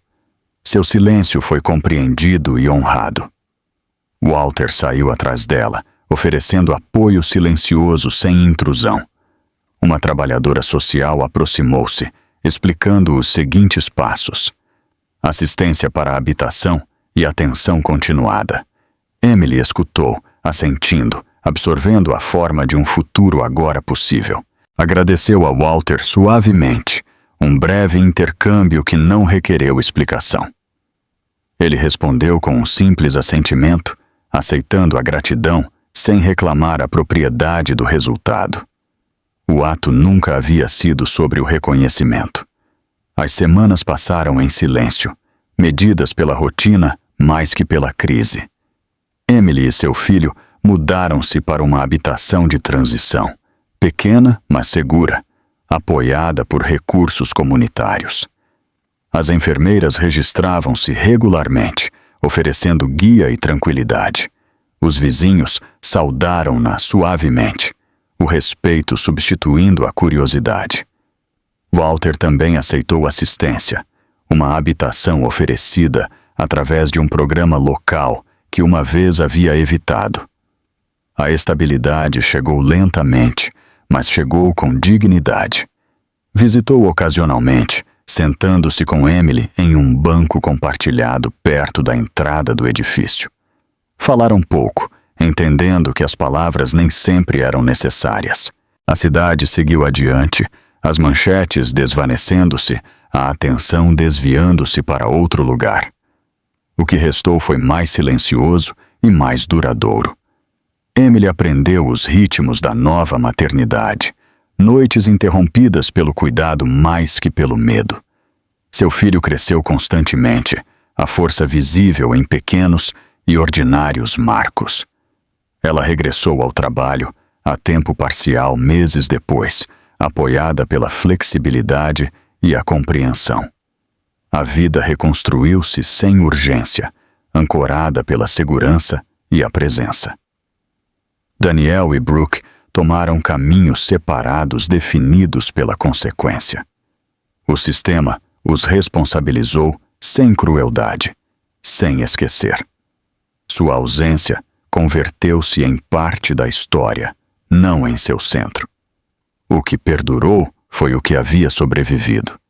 Seu silêncio foi compreendido e honrado. Walter saiu atrás dela, oferecendo apoio silencioso sem intrusão. Uma trabalhadora social aproximou-se, explicando os seguintes passos: assistência para a habitação e atenção continuada. Emily escutou, assentindo, absorvendo a forma de um futuro agora possível. Agradeceu a Walter suavemente, um breve intercâmbio que não requereu explicação. Ele respondeu com um simples assentimento, aceitando a gratidão sem reclamar a propriedade do resultado. O ato nunca havia sido sobre o reconhecimento. As semanas passaram em silêncio, medidas pela rotina mais que pela crise. Emily e seu filho mudaram-se para uma habitação de transição, pequena, mas segura, apoiada por recursos comunitários. As enfermeiras registravam-se regularmente, oferecendo guia e tranquilidade. Os vizinhos saudaram-na suavemente, o respeito substituindo a curiosidade. Walter também aceitou assistência, uma habitação oferecida através de um programa local que uma vez havia evitado. A estabilidade chegou lentamente, mas chegou com dignidade. Visitou ocasionalmente, sentando-se com Emily em um banco compartilhado perto da entrada do edifício. Falaram pouco, entendendo que as palavras nem sempre eram necessárias. A cidade seguiu adiante, as manchetes desvanecendo-se, a atenção desviando-se para outro lugar. O que restou foi mais silencioso e mais duradouro. Emily aprendeu os ritmos da nova maternidade, noites interrompidas pelo cuidado mais que pelo medo. Seu filho cresceu constantemente, a força visível em pequenos e ordinários marcos. Ela regressou ao trabalho, a tempo parcial meses depois, apoiada pela flexibilidade e a compreensão. A vida reconstruiu-se sem urgência, ancorada pela segurança e a presença. Daniel e Brooke tomaram caminhos separados definidos pela consequência. O sistema os responsabilizou sem crueldade, sem esquecer. Sua ausência converteu-se em parte da história, não em seu centro. O que perdurou foi o que havia sobrevivido.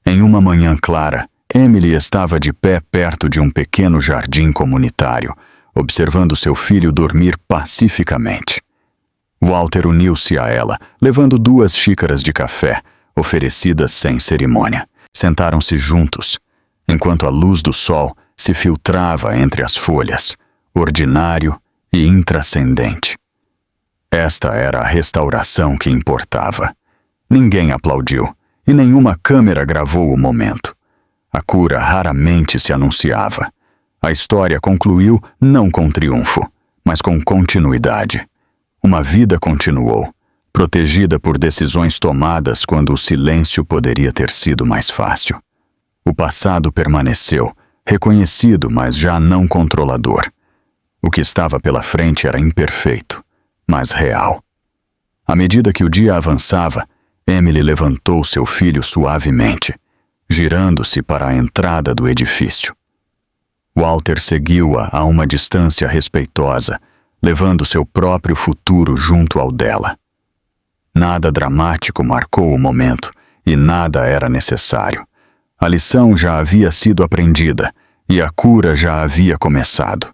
Em uma manhã clara, Emily estava de pé perto de um pequeno jardim comunitário, observando seu filho dormir pacificamente. Walter uniu-se a ela, levando 2 xícaras de café, oferecidas sem cerimônia. Sentaram-se juntos, enquanto a luz do sol se filtrava entre as folhas, ordinário e intrascendente. Esta era a restauração que importava. Ninguém aplaudiu, e nenhuma câmera gravou o momento. A cura raramente se anunciava. A história concluiu não com triunfo, mas com continuidade. Uma vida continuou, protegida por decisões tomadas quando o silêncio poderia ter sido mais fácil. O passado permaneceu, reconhecido, mas já não controlador. O que estava pela frente era imperfeito, mas real. À medida que o dia avançava, Emily levantou seu filho suavemente, girando-se para a entrada do edifício. Walter seguiu-a a uma distância respeitosa, levando seu próprio futuro junto ao dela. Nada dramático marcou o momento, e nada era necessário. A lição já havia sido aprendida, e a cura já havia começado.